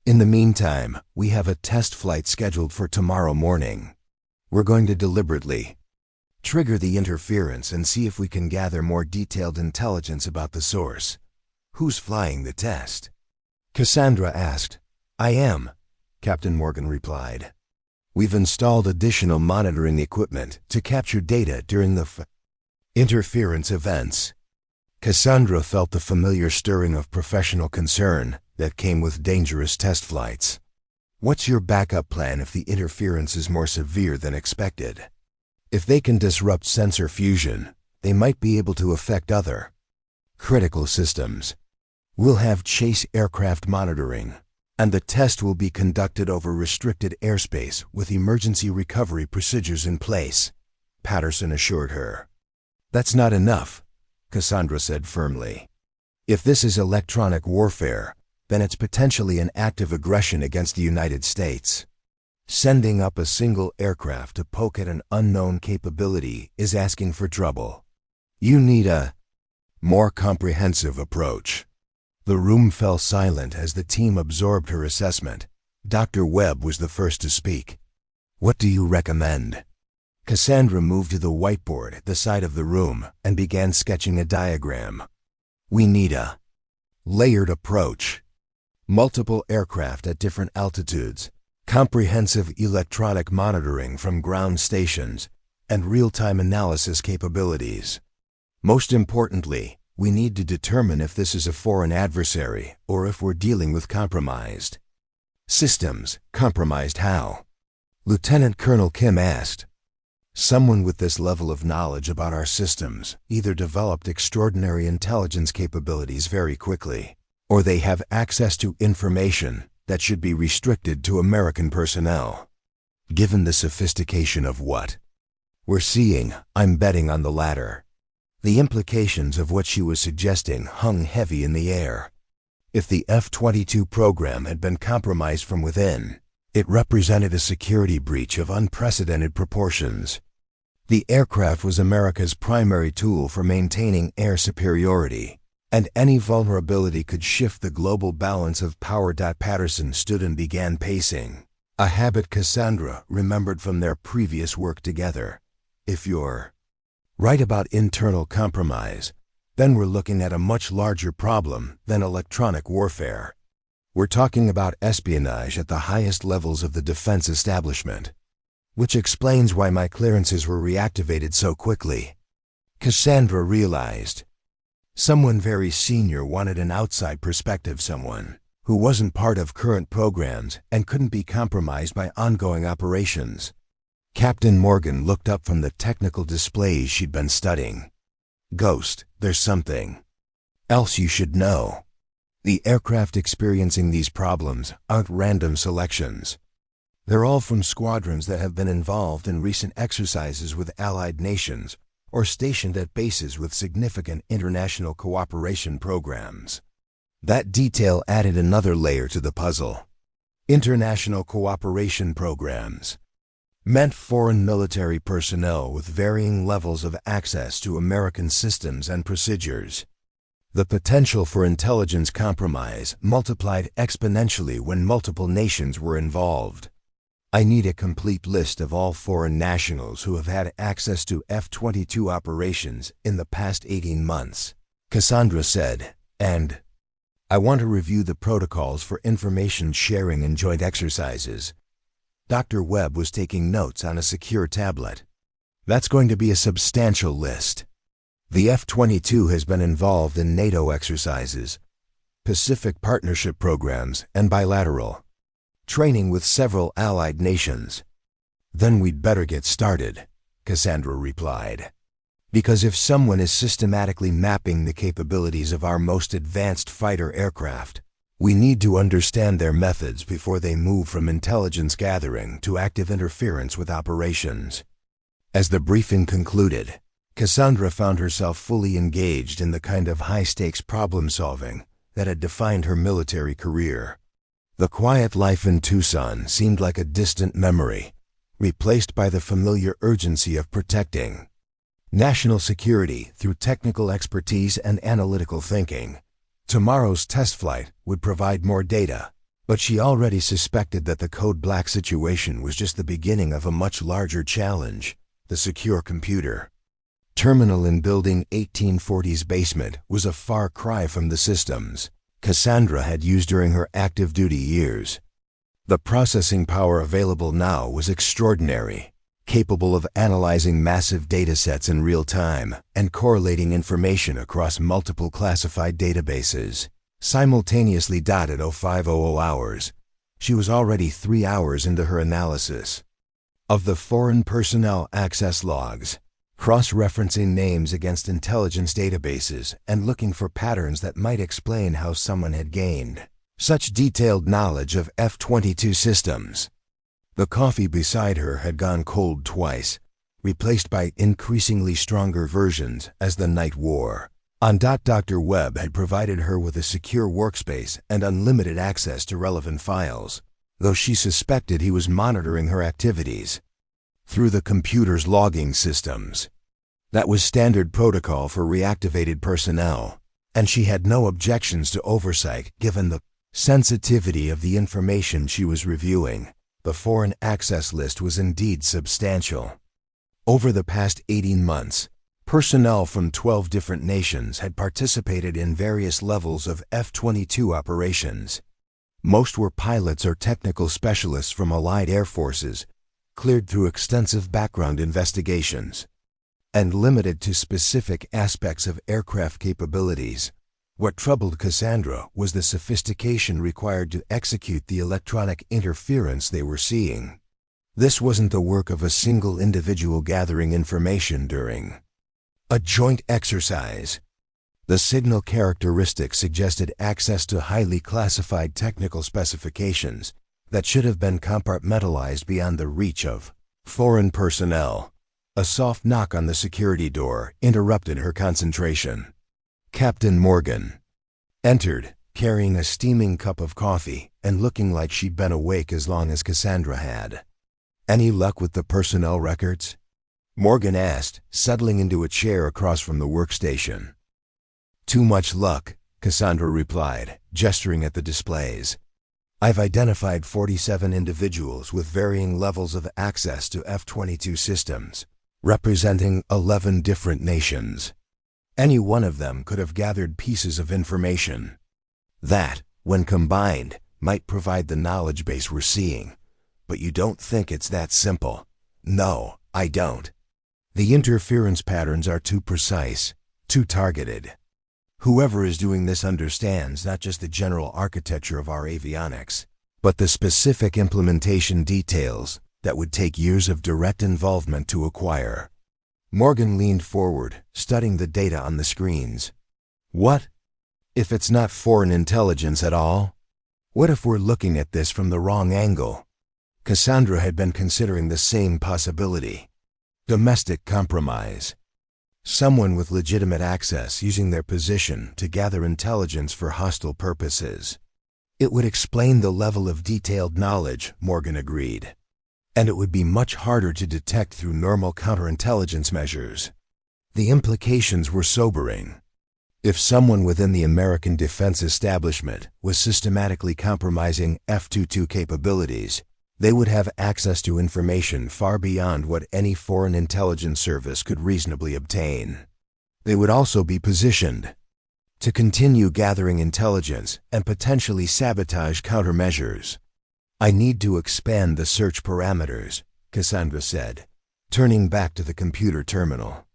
In the meantime, we have a test flight scheduled for tomorrow morning. We're going to deliberately trigger the interference and see if we can gather more detailed intelligence about the source. Who's flying the test? Cassandra asked. I am, Captain Morgan replied. We've installed additional monitoring equipment to capture data during the interference events. Cassandra felt the familiar stirring of professional concern that came with dangerous test flights. What's your backup plan if the interference is more severe than expected? If they can disrupt sensor fusion, they might be able to affect other critical systems. We'll have chase aircraft monitoring, and the test will be conducted over restricted airspace with emergency recovery procedures in place, Patterson assured her. That's not enough, Cassandra said firmly. If this is electronic warfare, then it's potentially an act of aggression against the United States. Sending up a single aircraft to poke at an unknown capability is asking for trouble. You need a more comprehensive approach. The room fell silent as the team absorbed her assessment. Dr. Webb was the first to speak. What do you recommend? Cassandra moved to the whiteboard at the side of the room and began sketching a diagram. We need a layered approach. Multiple aircraft at different altitudes, comprehensive electronic monitoring from ground stations, and real-time analysis capabilities. Most importantly, we need to determine if this is a foreign adversary or if we're dealing with compromised systems. Compromised how? Lieutenant Colonel Kim asked. Someone with this level of knowledge about our systems either developed extraordinary intelligence capabilities very quickly, or they have access to information that should be restricted to American personnel. Given the sophistication of what We're seeing, I'm betting on the latter. The implications of what she was suggesting hung heavy in the air. If the F-22 program had been compromised from within, it represented a security breach of unprecedented proportions. The aircraft was America's primary tool for maintaining air superiority, and any vulnerability could shift the global balance of power. Patterson stood and began pacing, a habit Cassandra remembered from their previous work together. If you're right about internal compromise, then we're looking at a much larger problem than electronic warfare. We're talking about espionage at the highest levels of the defense establishment, which explains why my clearances were reactivated so quickly. Cassandra realized. Someone very senior wanted an outside perspective, someone who wasn't part of current programs and couldn't be compromised by ongoing operations. Captain Morgan looked up from the technical displays she'd been studying. Ghost, there's something else you should know. The aircraft experiencing these problems aren't random selections. They're all from squadrons that have been involved in recent exercises with allied nations or stationed at bases with significant international cooperation programs. That detail added another layer to the puzzle. International cooperation programs meant foreign military personnel with varying levels of access to American systems and procedures. The potential for intelligence compromise multiplied exponentially when multiple nations were involved. I need a complete list of all foreign nationals who have had access to F-22 operations in the past 18 months, Cassandra said, and I want to review the protocols for information sharing in joint exercises. Dr. Webb was taking notes on a secure tablet. That's going to be a substantial list. The F-22 has been involved in NATO exercises, Pacific Partnership programs, and bilateral training with several allied nations. Then we'd better get started, Cassandra replied. Because if someone is systematically mapping the capabilities of our most advanced fighter aircraft, we need to understand their methods before they move from intelligence gathering to active interference with operations. As the briefing concluded, Cassandra found herself fully engaged in the kind of high-stakes problem-solving that had defined her military career. The quiet life in Tucson seemed like a distant memory, replaced by the familiar urgency of protecting national security through technical expertise and analytical thinking. Tomorrow's test flight would provide more data, but she already suspected that the Code Black situation was just the beginning of a much larger challenge: the secure computer terminal in Building 1840's basement was a far cry from the systems Cassandra had used during her active duty years. The processing power available now was extraordinary, capable of analyzing massive datasets in real time and correlating information across multiple classified databases, simultaneously. At 0500 hours, she was already 3 hours into her analysis of the foreign personnel access logs, cross-referencing names against intelligence databases and looking for patterns that might explain how someone had gained such detailed knowledge of F-22 systems. The coffee beside her had gone cold twice, replaced by increasingly stronger versions as the night wore on. Dr. Webb had provided her with a secure workspace and unlimited access to relevant files, though she suspected he was monitoring her activities through the computer's logging systems. That was standard protocol for reactivated personnel, and she had no objections to oversight given the sensitivity of the information she was reviewing. The foreign access list was indeed substantial. Over the past 18 months, personnel from 12 different nations had participated in various levels of F-22 operations. Most were pilots or technical specialists from allied air forces, cleared through extensive background investigations, and limited to specific aspects of aircraft capabilities. What troubled Cassandra was the sophistication required to execute the electronic interference they were seeing. This wasn't the work of a single individual gathering information during a joint exercise. The signal characteristics suggested access to highly classified technical specifications that should have been compartmentalized beyond the reach of foreign personnel. A soft knock on the security door interrupted her concentration. Captain Morgan entered, carrying a steaming cup of coffee and looking like she'd been awake as long as Cassandra had. "Any luck with the personnel records?" Morgan asked, settling into a chair across from the workstation. "Too much luck," Cassandra replied, gesturing at the displays. "I've identified 47 individuals with varying levels of access to F-22 systems, representing 11 different nations. Any one of them could have gathered pieces of information that, when combined, might provide the knowledge base we're seeing. But you don't think it's that simple?" "No, I don't. The interference patterns are too precise, too targeted. Whoever is doing this understands not just the general architecture of our avionics, but the specific implementation details that would take years of direct involvement to acquire." Morgan leaned forward, studying the data on the screens. "What if it's not foreign intelligence at all? What if we're looking at this from the wrong angle?" Cassandra had been considering the same possibility. Domestic compromise. Someone with legitimate access using their position to gather intelligence for hostile purposes. It would explain the level of detailed knowledge, Morgan agreed. And it would be much harder to detect through normal counterintelligence measures. The implications were sobering. If someone within the American defense establishment was systematically compromising F-22 capabilities, they would have access to information far beyond what any foreign intelligence service could reasonably obtain. They would also be positioned to continue gathering intelligence and potentially sabotage countermeasures. "I need to expand the search parameters," Cassandra said, turning back to the computer terminal.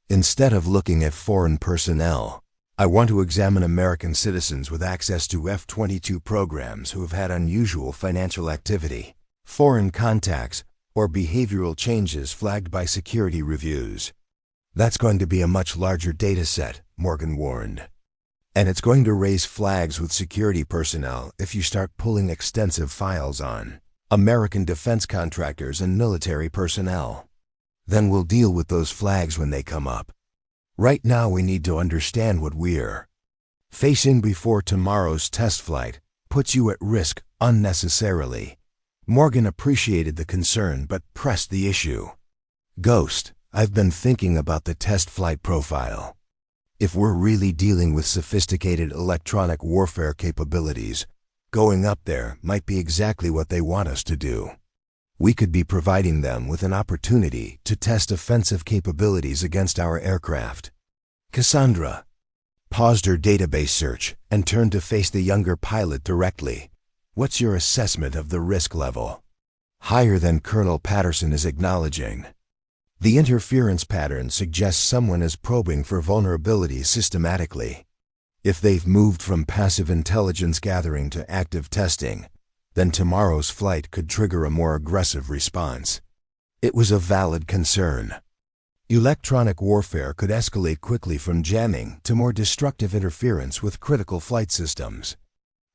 "Instead of looking at foreign personnel, I want to examine American citizens with access to F-22 programs who have had unusual financial activity, foreign contacts, or behavioral changes flagged by security reviews." "That's going to be a much larger data set," Morgan warned. "And it's going to raise flags with security personnel if you start pulling extensive files on American defense contractors and military personnel. Then we'll deal with those flags when they come up. Right now we need to understand what we're facing before tomorrow's test flight puts you at risk unnecessarily." Morgan appreciated the concern but pressed the issue. "Ghost, I've been thinking about the test flight profile. If we're really dealing with sophisticated electronic warfare capabilities, going up there might be exactly what they want us to do. We could be providing them with an opportunity to test offensive capabilities against our aircraft." Cassandra paused her database search and turned to face the younger pilot directly. "What's your assessment of the risk level?" "Higher than Colonel Patterson is acknowledging. The interference pattern suggests someone is probing for vulnerabilities systematically. If they've moved from passive intelligence gathering to active testing, then tomorrow's flight could trigger a more aggressive response." It was a valid concern. Electronic warfare could escalate quickly from jamming to more destructive interference with critical flight systems.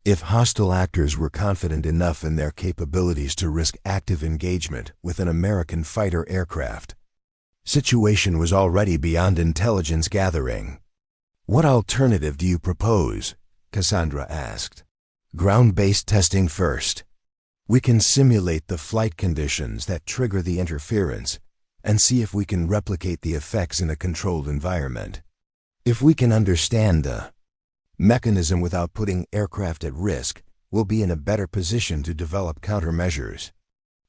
If hostile actors were confident enough in their capabilities to risk active engagement with an American fighter aircraft, situation was already beyond intelligence gathering. "What alternative do you propose?" Cassandra asked. "Ground-based testing first. We can simulate the flight conditions that trigger the interference and see if we can replicate the effects in a controlled environment. If we can understand the mechanism without putting aircraft at risk, we'll be in a better position to develop countermeasures."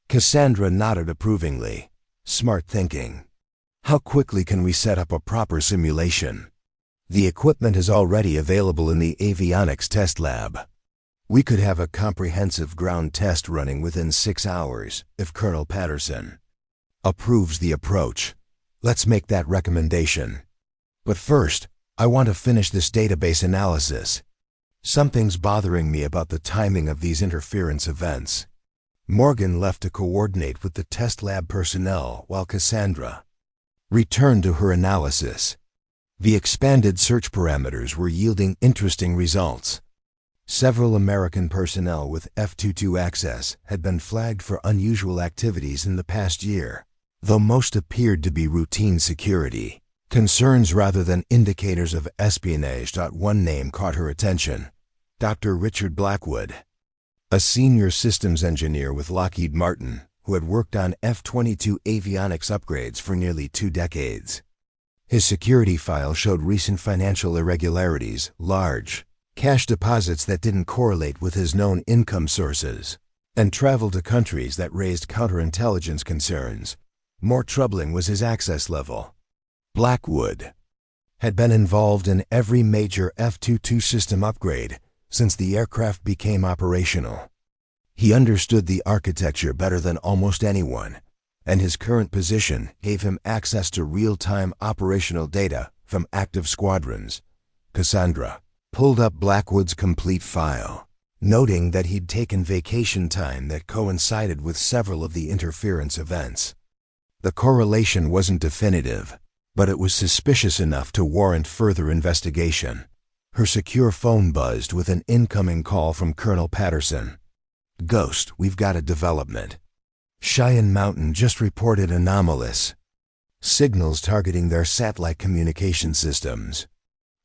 Cassandra nodded approvingly. "Smart thinking. How quickly can we set up a proper simulation?" "The equipment is already available in the avionics test lab. We could have a comprehensive ground test running within 6 hours if Colonel Patterson approves the approach. Let's make that recommendation. But first, I want to finish this database analysis. Something's bothering me about the timing of these interference events." Morgan left to coordinate with the test lab personnel while Cassandra returned to her analysis. The expanded search parameters were yielding interesting results. Several American personnel with F-22 access had been flagged for unusual activities in the past year, Though most appeared to be routine security concerns rather than indicators of espionage. One name caught her attention: Dr. Richard Blackwood, a senior systems engineer with Lockheed Martin who had worked on F-22 avionics upgrades for nearly 2 decades. His security file showed recent financial irregularities, large cash deposits that didn't correlate with his known income sources, and travel to countries that raised counterintelligence concerns. More troubling was his access level. Blackwood had been involved in every major F-22 system upgrade since the aircraft became operational. He understood the architecture better than almost anyone, and his current position gave him access to real-time operational data from active squadrons. Cassandra pulled up Blackwood's complete file, noting that he'd taken vacation time that coincided with several of the interference events. The correlation wasn't definitive, but it was suspicious enough to warrant further investigation. Her secure phone buzzed with an incoming call from Colonel Patterson. "Ghost, we've got a development. Cheyenne Mountain just reported anomalous signals targeting their satellite communication systems.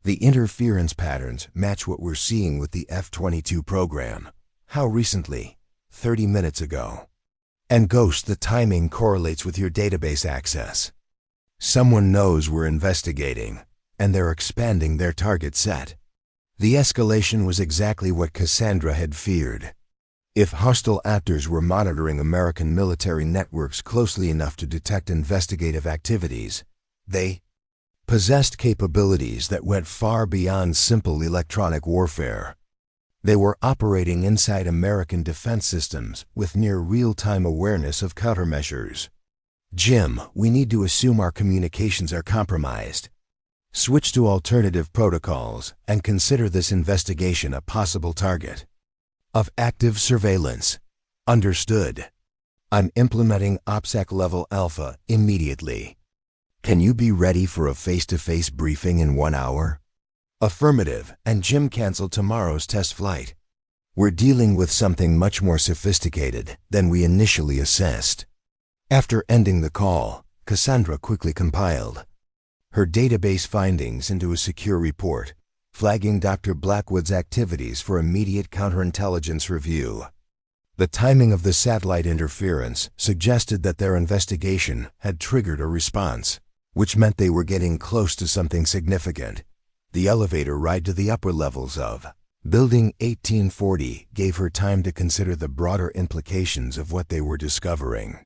The interference patterns match what we're seeing with the F-22 program." "How recently?" 30 minutes ago. "And Ghost, the timing correlates with your database access. Someone knows we're investigating, and they're expanding their target set." The escalation was exactly what Cassandra had feared. If hostile actors were monitoring American military networks closely enough to detect investigative activities, they possessed capabilities that went far beyond simple electronic warfare. They were operating inside American defense systems with near real-time awareness of countermeasures. "Jim, we need to assume our communications are compromised. Switch to alternative protocols and consider this investigation a possible target of active surveillance." "Understood. I'm implementing OPSEC Level Alpha immediately. Can you be ready for a face-to-face briefing in 1 hour?" "Affirmative," and Jim canceled tomorrow's test flight. "We're dealing with something much more sophisticated than we initially assessed." After ending the call, Cassandra quickly compiled her database findings into a secure report, flagging Dr. Blackwood's activities for immediate counterintelligence review. The timing of the satellite interference suggested that their investigation had triggered a response, which meant they were getting close to something significant. The elevator ride to the upper levels of Building 1840 gave her time to consider the broader implications of what they were discovering.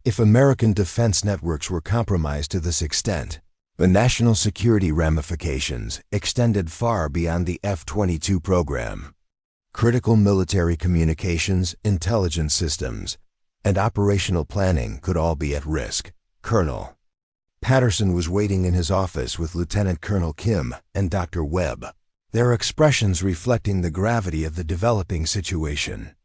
If American defense networks were compromised to this extent, the national security ramifications extended far beyond the F-22 program. Critical military communications, intelligence systems, and operational planning could all be at risk. Colonel Patterson was waiting in his office with Lieutenant Colonel Kim and Dr. Webb, their expressions reflecting the gravity of the developing situation.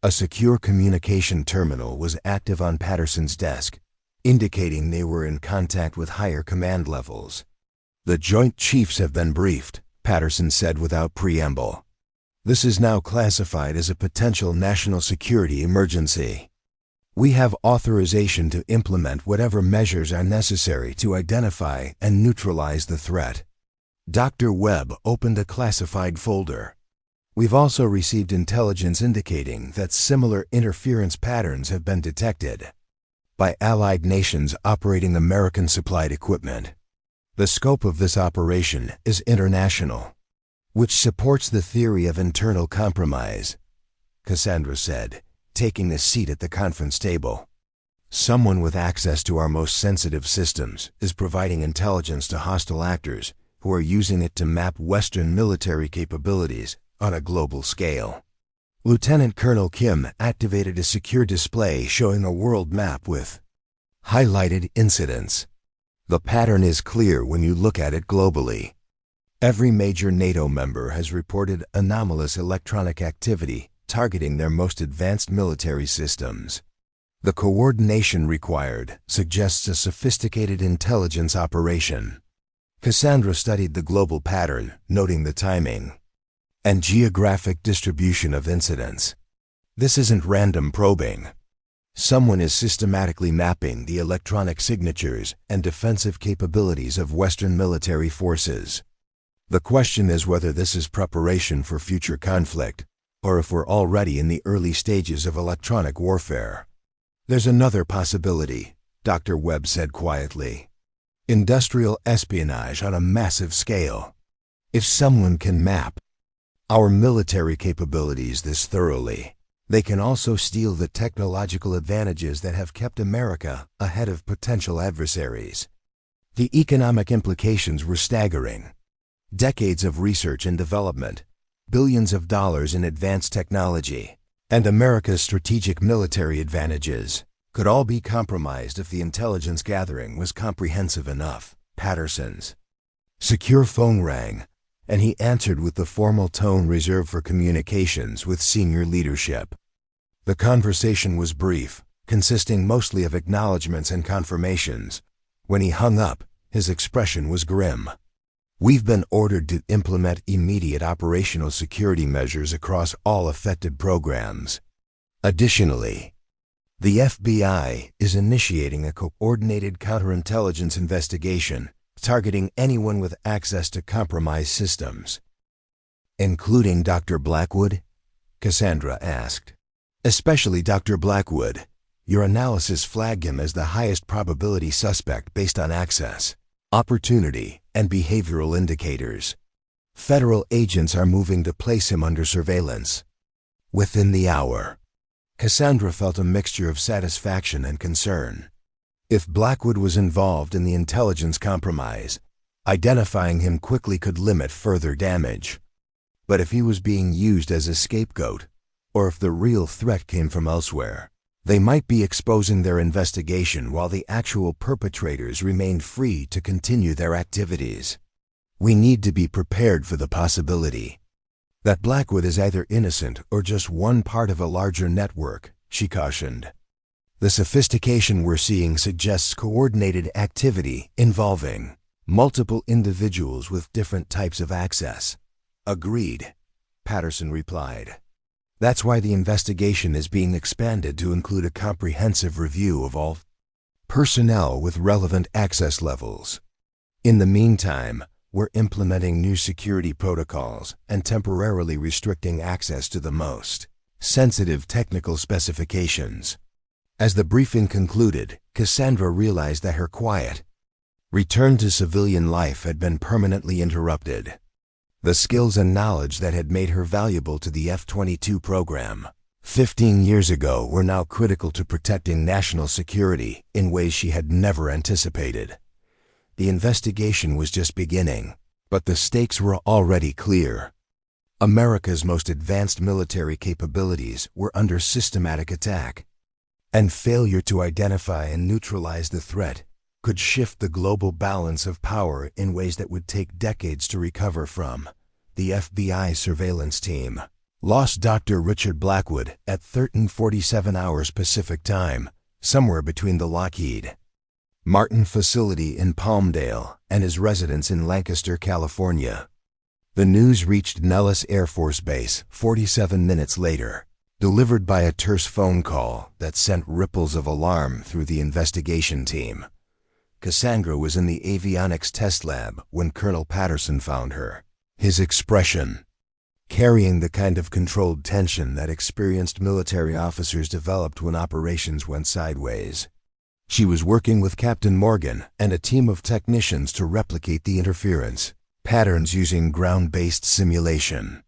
A secure communication terminal was active on Patterson's desk, indicating they were in contact with higher command levels. "The Joint Chiefs have been briefed," Patterson said without preamble. "This is now classified as a potential national security emergency. We have authorization to implement whatever measures are necessary to identify and neutralize the threat." Dr. Webb opened a classified folder. "We've also received intelligence indicating that similar interference patterns have been detected by allied nations operating American-supplied equipment. The scope of this operation is international, which supports the theory of internal compromise," Cassandra said, taking a seat at the conference table. "Someone with access to our most sensitive systems is providing intelligence to hostile actors who are using it to map Western military capabilities on a global scale." Lieutenant Colonel Kim activated a secure display showing a world map with highlighted incidents. "The pattern is clear when you look at it globally. Every major NATO member has reported anomalous electronic activity targeting their most advanced military systems. The coordination required suggests a sophisticated intelligence operation." Cassandra studied the global pattern, noting the timing and geographic distribution of incidents. "This isn't random probing. Someone is systematically mapping the electronic signatures and defensive capabilities of Western military forces. The question is whether this is preparation for future conflict, or if we're already in the early stages of electronic warfare. There's another possibility, Dr. Webb said quietly. Industrial espionage on a massive scale. If someone can map our military capabilities this thoroughly, they can also steal the technological advantages that have kept America ahead of potential adversaries. The economic implications were staggering. Decades of research and development, billions of dollars in advanced technology, and America's strategic military advantages could all be compromised if the intelligence gathering was comprehensive enough. Patterson's secure phone rang, and he answered with the formal tone reserved for communications with senior leadership. The conversation was brief, consisting mostly of acknowledgments and confirmations. When he hung up, his expression was grim. We've been ordered to implement immediate operational security measures across all affected programs. Additionally, the FBI is initiating a coordinated counterintelligence investigation targeting anyone with access to compromised systems. Including Dr. Blackwood? Cassandra asked. Especially Dr. Blackwood. Your analysis flagged him as the highest probability suspect based on access, opportunity, and behavioral indicators. Federal agents are moving to place him under surveillance. Within the hour, Cassandra felt a mixture of satisfaction and concern. If Blackwood was involved in the intelligence compromise, identifying him quickly could limit further damage. But if he was being used as a scapegoat, or if the real threat came from elsewhere, they might be exposing their investigation while the actual perpetrators remained free to continue their activities. We need to be prepared for the possibility that Blackwood is either innocent or just one part of a larger network, she cautioned. The sophistication we're seeing suggests coordinated activity involving multiple individuals with different types of access. Agreed, Patterson replied. That's why the investigation is being expanded to include a comprehensive review of all personnel with relevant access levels. In the meantime, we're implementing new security protocols and temporarily restricting access to the most sensitive technical specifications. As the briefing concluded, Cassandra realized that her quiet return to civilian life had been permanently interrupted. The skills and knowledge that had made her valuable to the F-22 program 15 years ago were now critical to protecting national security in ways she had never anticipated. The investigation was just beginning, but the stakes were already clear. America's most advanced military capabilities were under systematic attack, and failure to identify and neutralize the threat could shift the global balance of power in ways that would take decades to recover from. The FBI surveillance team lost Dr. Richard Blackwood at 13:47 hours Pacific Time, somewhere between the Lockheed Martin facility in Palmdale and his residence in Lancaster, California. The news reached Nellis Air Force Base 47 minutes later, delivered by a terse phone call that sent ripples of alarm through the investigation team. Cassandra was in the avionics test lab when Colonel Patterson found her, his expression carrying the kind of controlled tension that experienced military officers developed when operations went sideways. She was working with Captain Morgan and a team of technicians to replicate the interference patterns using ground-based simulation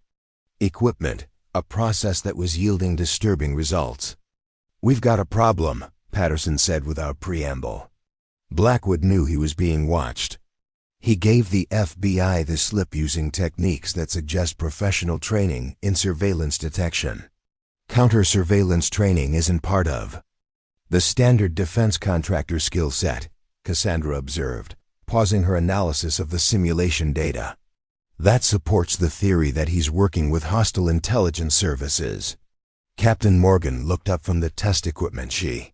equipment, a process that was yielding disturbing results. "We've got a problem," Patterson said without preamble. Blackwood knew he was being watched. He gave the FBI the slip using techniques that suggest professional training in surveillance detection. Counter-surveillance training isn't part of the standard defense contractor skill set, Cassandra observed, pausing her analysis of the simulation data. That supports the theory that he's working with hostile intelligence services. Captain Morgan looked up from the test equipment she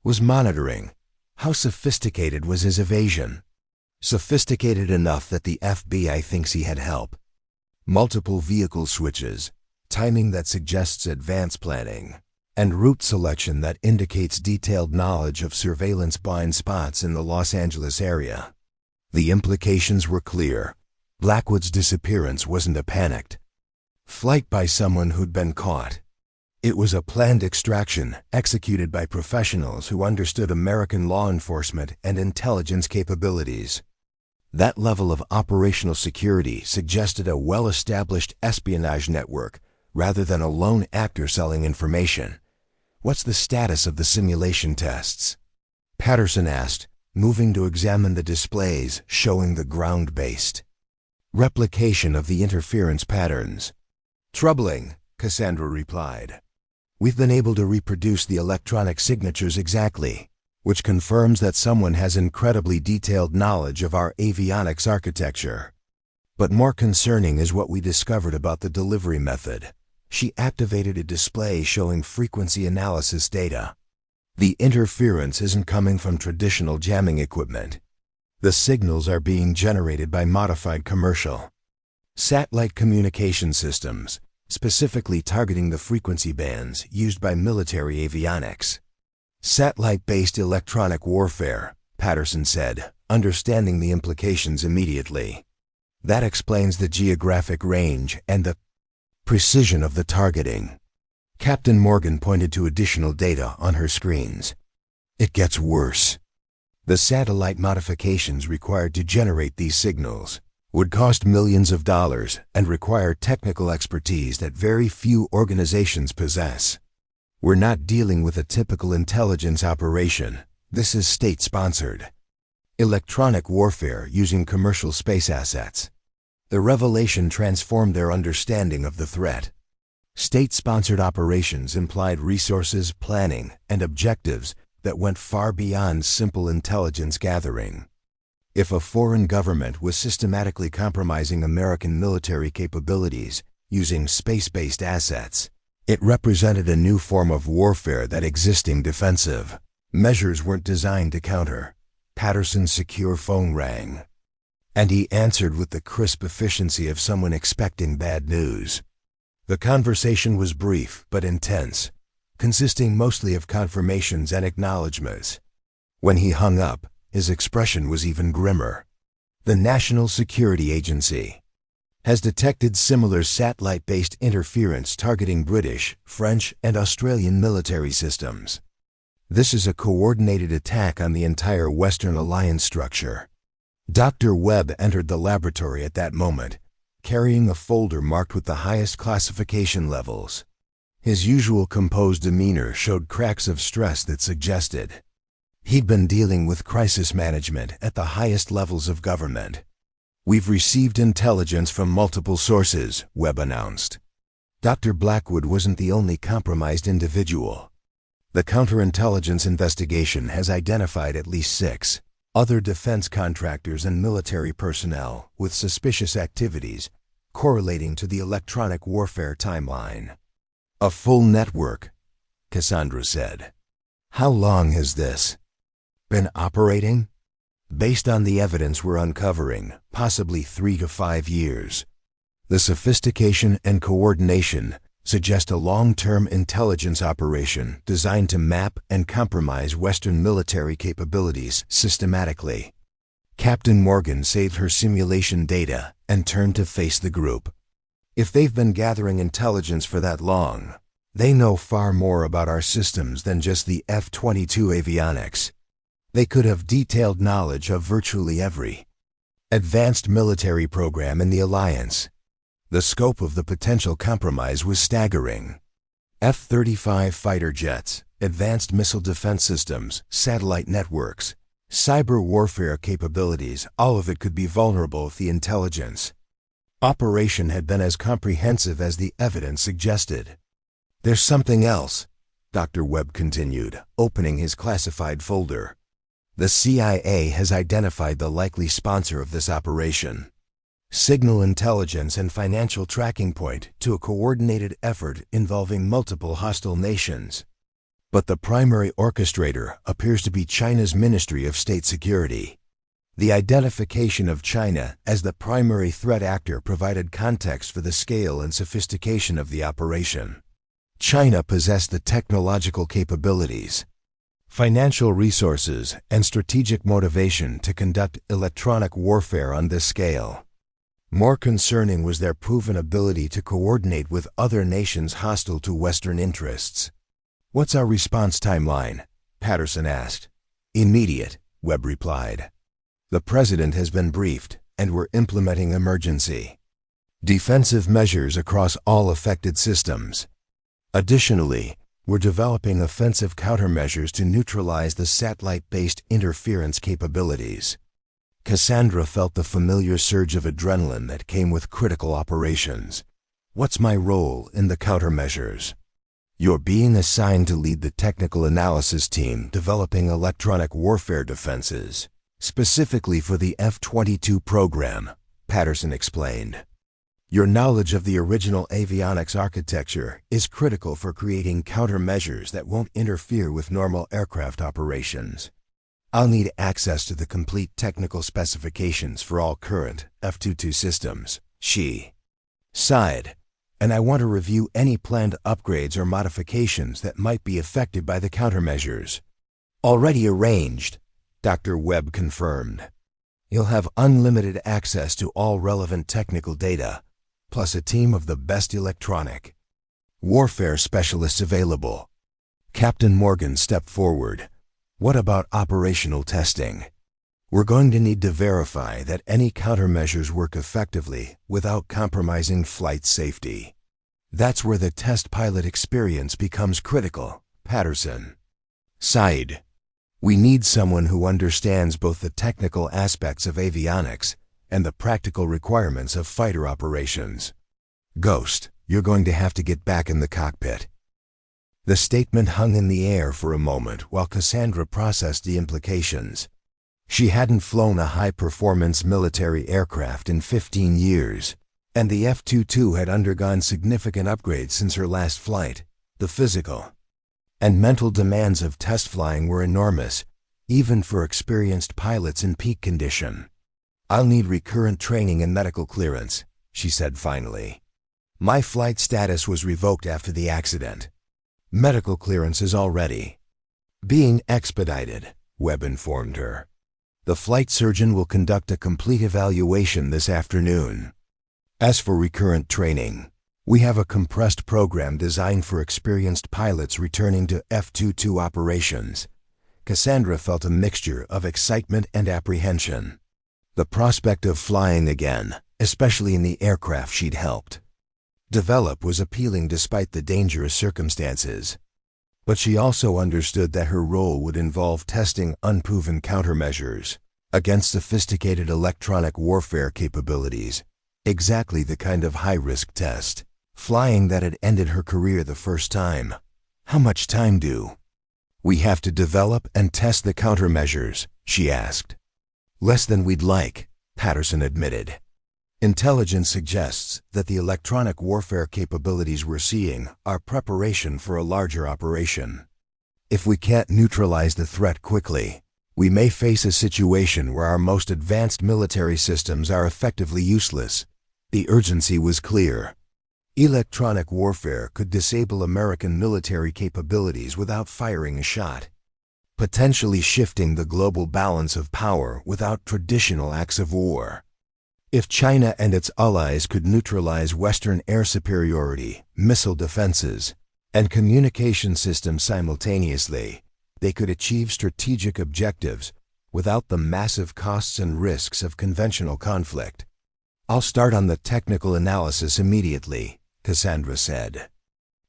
was monitoring. How sophisticated was his evasion? Sophisticated enough that the FBI thinks he had help. Multiple vehicle switches, timing that suggests advanced planning. and route selection that indicates detailed knowledge of surveillance blind spots in the Los Angeles area. The implications were clear. Blackwood's disappearance wasn't a panicked flight by someone who'd been caught. It was a planned extraction executed by professionals who understood American law enforcement and intelligence capabilities. That level of operational security suggested a well-established espionage network rather than a lone actor selling information. "What's the status of the simulation tests?" Patterson asked, moving to examine the displays showing the ground-based replication of the interference patterns. "Troubling," Cassandra replied. "We've been able to reproduce the electronic signatures exactly, which confirms that someone has incredibly detailed knowledge of our avionics architecture. But more concerning is what we discovered about the delivery method." She activated a display showing frequency analysis data. "The interference isn't coming from traditional jamming equipment. The signals are being generated by modified commercial satellite communication systems, specifically targeting the frequency bands used by military avionics." "Satellite-based electronic warfare," Patterson said, understanding the implications immediately. "That explains the geographic range and the precision of the targeting." Captain Morgan pointed to additional data on her screens. "It gets worse. The satellite modifications required to generate these signals would cost millions of dollars and require technical expertise that very few organizations possess. We're not dealing with a typical intelligence operation. This is state-sponsored electronic warfare using commercial space assets." The revelation transformed their understanding of the threat. State-sponsored operations implied resources, planning, and objectives that went far beyond simple intelligence gathering. If a foreign government was systematically compromising American military capabilities using space-based assets, it represented a new form of warfare that existing defensive measures weren't designed to counter. Patterson's secure phone rang, and he answered with the crisp efficiency of someone expecting bad news. The conversation was brief but intense, consisting mostly of confirmations and acknowledgments. When he hung up, his expression was even grimmer. "The National Security Agency has detected similar satellite-based interference targeting British, French, and Australian military systems. This is a coordinated attack on the entire Western Alliance structure." Dr. Webb entered the laboratory at that moment, carrying a folder marked with the highest classification levels. His usual composed demeanor showed cracks of stress that suggested he'd been dealing with crisis management at the highest levels of government. "We've received intelligence from multiple sources," Webb announced. Dr. Blackwood wasn't the only compromised individual. The counterintelligence investigation has identified at least 6 other defense contractors and military personnel with suspicious activities correlating to the electronic warfare timeline. "A full network," Cassandra said. "How long has this been operating?" "Based on the evidence we're uncovering, possibly 3 to 5 years. The sophistication and coordination suggest a long-term intelligence operation designed to map and compromise Western military capabilities systematically." Captain Morgan saved her simulation data and turned to face the group. "If they've been gathering intelligence for that long, they know far more about our systems than just the F-22 avionics. They could have detailed knowledge of virtually every advanced military program in the Alliance." The scope of the potential compromise was staggering. F-35 fighter jets, advanced missile defense systems, satellite networks, cyber warfare capabilities, all of it could be vulnerable if the intelligence operation had been as comprehensive as the evidence suggested. "There's something else," Dr. Webb continued, opening his classified folder. "The CIA has identified the likely sponsor of this operation. Signal intelligence and financial tracking point to a coordinated effort involving multiple hostile nations. But the primary orchestrator appears to be China's Ministry of State Security." The identification of China as the primary threat actor provided context for the scale and sophistication of the operation. China possessed the technological capabilities, financial resources, and strategic motivation to conduct electronic warfare on this scale. More concerning was their proven ability to coordinate with other nations hostile to Western interests. "What's our response timeline?" Patterson asked. "Immediate," Webb replied. "The President has been briefed, and we're implementing emergency defensive measures across all affected systems. Additionally, we're developing offensive countermeasures to neutralize the satellite-based interference capabilities." Cassandra felt the familiar surge of adrenaline that came with critical operations. "What's my role in the countermeasures?" "You're being assigned to lead the technical analysis team developing electronic warfare defenses, specifically for the F-22 program," Patterson explained. "Your knowledge of the original avionics architecture is critical for creating countermeasures that won't interfere with normal aircraft operations. I'll need access to the complete technical specifications for all current F-22 systems," she sighed, "and I want to review any planned upgrades or modifications that might be affected by the countermeasures." "Already arranged," Dr. Webb confirmed. "You'll have unlimited access to all relevant technical data, plus a team of the best electronic warfare specialists available." Captain Morgan stepped forward. "What about operational testing? We're going to need to verify that any countermeasures work effectively without compromising flight safety." "That's where the test pilot experience becomes critical," Patterson sighed. "We need someone who understands both the technical aspects of avionics and the practical requirements of fighter operations. Ghost, you're going to have to get back in the cockpit." The statement hung in the air for a moment while Cassandra processed the implications. She hadn't flown a high-performance military aircraft in 15 years, and the F-22 had undergone significant upgrades since her last flight. The physical and mental demands of test flying were enormous, even for experienced pilots in peak condition. "I'll need recurrent training and medical clearance," she said finally. "My flight status was revoked after the accident. Medical clearance is already being expedited," Webb informed her. "The flight surgeon will conduct a complete evaluation this afternoon. As for recurrent training, we have a compressed program designed for experienced pilots returning to F-22 operations." Cassandra felt a mixture of excitement and apprehension. The prospect of flying again, especially in the aircraft she'd helped develop, was appealing despite the dangerous circumstances. But she also understood that her role would involve testing unproven countermeasures against sophisticated electronic warfare capabilities, exactly the kind of high-risk test flying that had ended her career the first time. "How much time do we have to develop and test the countermeasures?" she asked. "Less than we'd like," Patterson admitted. "Intelligence suggests that the electronic warfare capabilities we're seeing are preparation for a larger operation. If we can't neutralize the threat quickly, we may face a situation where our most advanced military systems are effectively useless." The urgency was clear. Electronic warfare could disable American military capabilities without firing a shot, potentially shifting the global balance of power without traditional acts of war. If China and its allies could neutralize Western air superiority, missile defenses, and communication systems simultaneously, they could achieve strategic objectives without the massive costs and risks of conventional conflict. "I'll start on the technical analysis immediately," Cassandra said.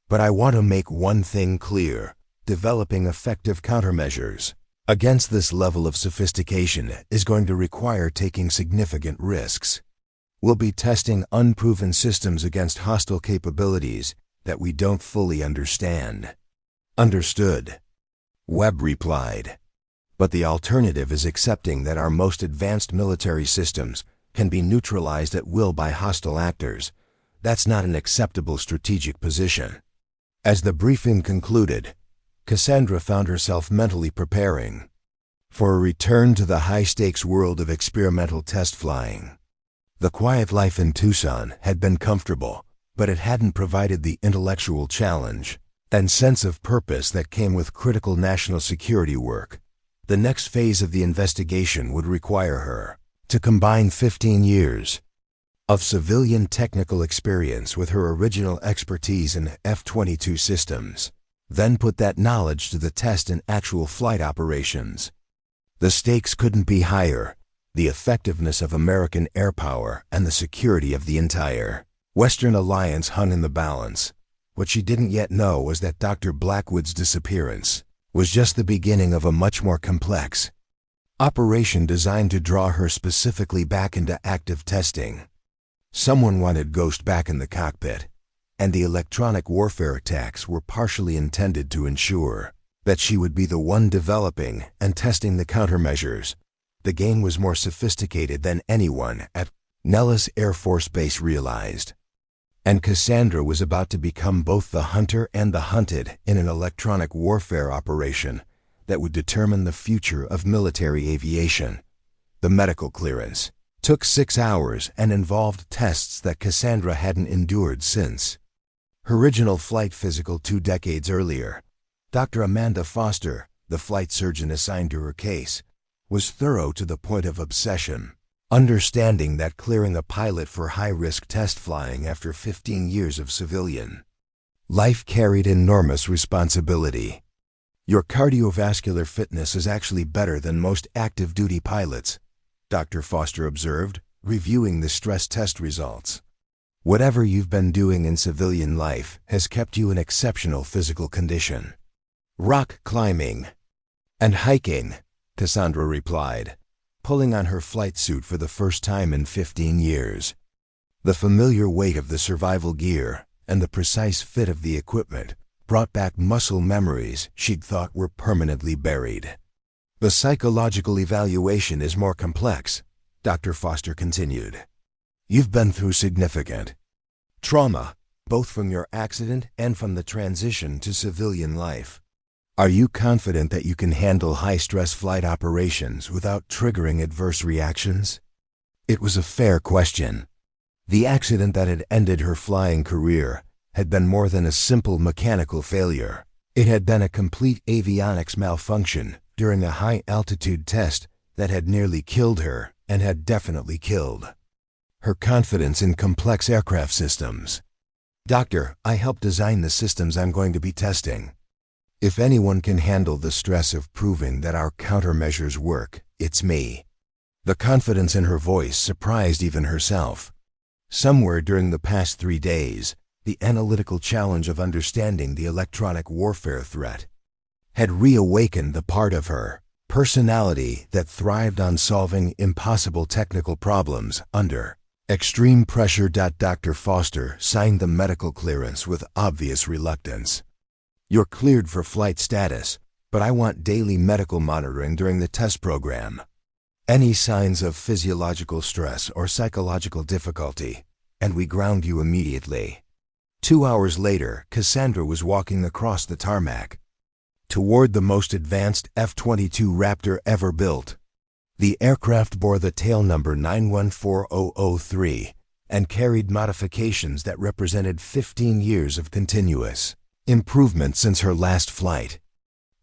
"But I want to make one thing clear. Developing effective countermeasures against this level of sophistication is going to require taking significant risks. We'll be testing unproven systems against hostile capabilities that we don't fully understand." "Understood," Webb replied. "But the alternative is accepting that our most advanced military systems can be neutralized at will by hostile actors. That's not an acceptable strategic position." As the briefing concluded, Cassandra found herself mentally preparing for a return to the high-stakes world of experimental test flying. The quiet life in Tucson had been comfortable, but it hadn't provided the intellectual challenge and sense of purpose that came with critical national security work. The next phase of the investigation would require her to combine 15 years of civilian technical experience with her original expertise in F-22 systems, then put that knowledge to the test in actual flight operations. The stakes couldn't be higher: the effectiveness of American air power and the security of the entire Western alliance hung in the balance. What she didn't yet know was that Dr. Blackwood's disappearance was just the beginning of a much more complex operation designed to draw her specifically back into active testing. Someone wanted Ghost back in the cockpit, and the electronic warfare attacks were partially intended to ensure that she would be the one developing and testing the countermeasures. The game was more sophisticated than anyone at Nellis Air Force Base realized, and Cassandra was about to become both the hunter and the hunted in an electronic warfare operation that would determine the future of military aviation. The medical clearance took 6 hours and involved tests that Cassandra hadn't endured since her original flight physical 2 decades earlier. Dr. Amanda Foster, the flight surgeon assigned to her case, was thorough to the point of obsession, understanding that clearing a pilot for high-risk test flying after 15 years of civilian life carried enormous responsibility. "Your cardiovascular fitness is actually better than most active-duty pilots," Dr. Foster observed, reviewing the stress test results. "Whatever you've been doing in civilian life has kept you in exceptional physical condition." "Rock climbing and hiking," Cassandra replied, pulling on her flight suit for the first time in 15 years. The familiar weight of the survival gear and the precise fit of the equipment brought back muscle memories she'd thought were permanently buried. "The psychological evaluation is more complex," Dr. Foster continued. "You've been through significant trauma, both from your accident and from the transition to civilian life. Are you confident that you can handle high-stress flight operations without triggering adverse reactions?" It was a fair question. The accident that had ended her flying career had been more than a simple mechanical failure. It had been a complete avionics malfunction during a high-altitude test that had nearly killed her and had definitely killed her confidence in complex aircraft systems. "Doctor, I helped design the systems I'm going to be testing. If anyone can handle the stress of proving that our countermeasures work, it's me." The confidence in her voice surprised even herself. Somewhere during the past 3 days, the analytical challenge of understanding the electronic warfare threat had reawakened the part of her personality that thrived on solving impossible technical problems under extreme pressure. Dr. Foster signed the medical clearance with obvious reluctance. "You're cleared for flight status, but I want daily medical monitoring during the test program. Any signs of physiological stress or psychological difficulty, and we ground you immediately." 2 hours later, Cassandra was walking across the tarmac toward the most advanced F-22 Raptor ever built. The aircraft bore the tail number 914003 and carried modifications that represented 15 years of continuous improvement since her last flight.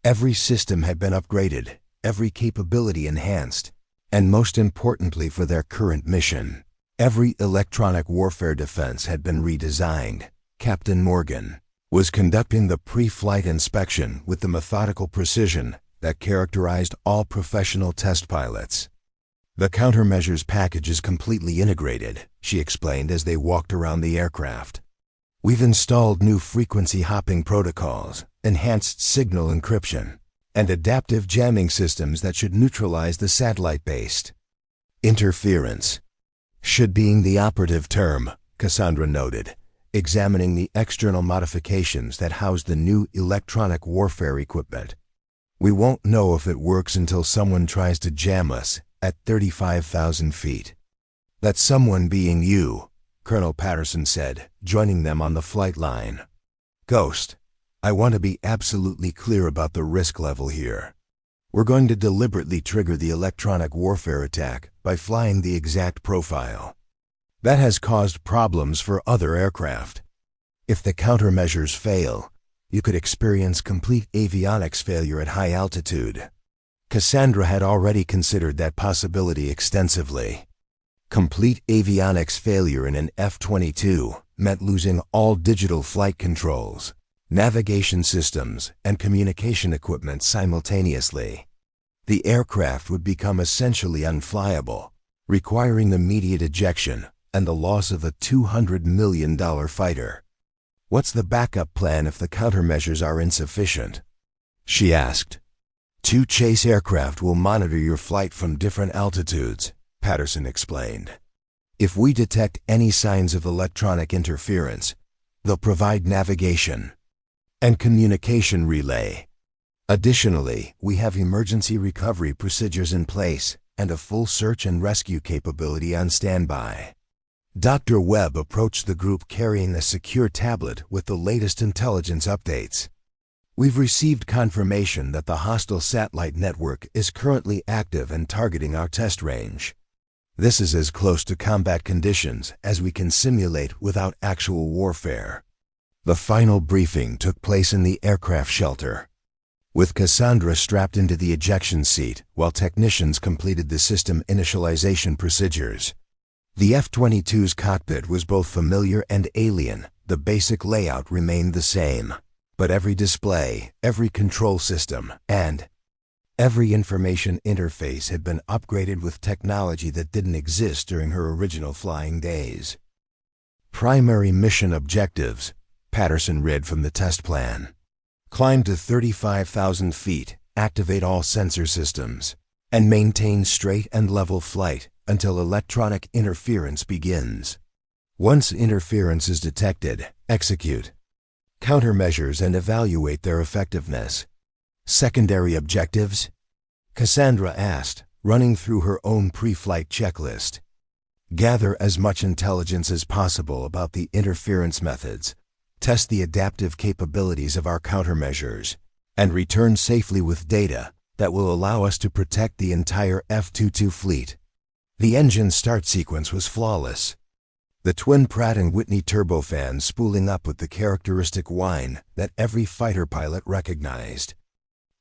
Every system had been upgraded, every capability enhanced, and most importantly for their current mission, every electronic warfare defense had been redesigned. Captain Morgan was conducting the pre-flight inspection with the methodical precision that characterized all professional test pilots. "The countermeasures package is completely integrated," she explained as they walked around the aircraft. "We've installed new frequency hopping protocols, enhanced signal encryption, and adaptive jamming systems that should neutralize the satellite-based interference." "Should" being the operative term, Cassandra noted, examining the external modifications that housed the new electronic warfare equipment. "We won't know if it works until someone tries to jam us at 35,000 feet. That someone being you," Colonel Patterson said, joining them on the flight line. "Ghost, I want to be absolutely clear about the risk level here. We're going to deliberately trigger the electronic warfare attack by flying the exact profile That has caused problems for other aircraft. If the countermeasures fail, you could experience complete avionics failure at high altitude. Cassandra had already considered that possibility extensively. Complete avionics failure in an F-22 meant losing all digital flight controls, navigation systems, and communication equipment simultaneously. The aircraft would become essentially unflyable, requiring immediate ejection and the loss of a $200 million fighter. "What's the backup plan if the countermeasures are insufficient?" she asked. "Two chase aircraft will monitor your flight from different altitudes," Patterson explained. "If we detect any signs of electronic interference, they'll provide navigation and communication relay. Additionally, we have emergency recovery procedures in place and a full search and rescue capability on standby." Dr. Webb approached the group carrying a secure tablet with the latest intelligence updates. "We've received confirmation that the hostile satellite network is currently active and targeting our test range. This is as close to combat conditions as we can simulate without actual warfare." The final briefing took place in the aircraft shelter, with Cassandra strapped into the ejection seat while technicians completed the system initialization procedures. The F-22's cockpit was both familiar and alien. The basic layout remained the same, but every display, every control system, and every information interface had been upgraded with technology that didn't exist during her original flying days. "Primary mission objectives," Patterson read from the test plan. "Climb to 35,000 feet, activate all sensor systems, and maintain straight and level flight until electronic interference begins. Once interference is detected, execute countermeasures and evaluate their effectiveness." "Secondary objectives?" Cassandra asked, running through her own pre-flight checklist. "Gather as much intelligence as possible about the interference methods, test the adaptive capabilities of our countermeasures, and return safely with data that will allow us to protect the entire F-22 fleet." The engine start sequence was flawless, the twin Pratt & Whitney turbofans spooling up with the characteristic whine that every fighter pilot recognized.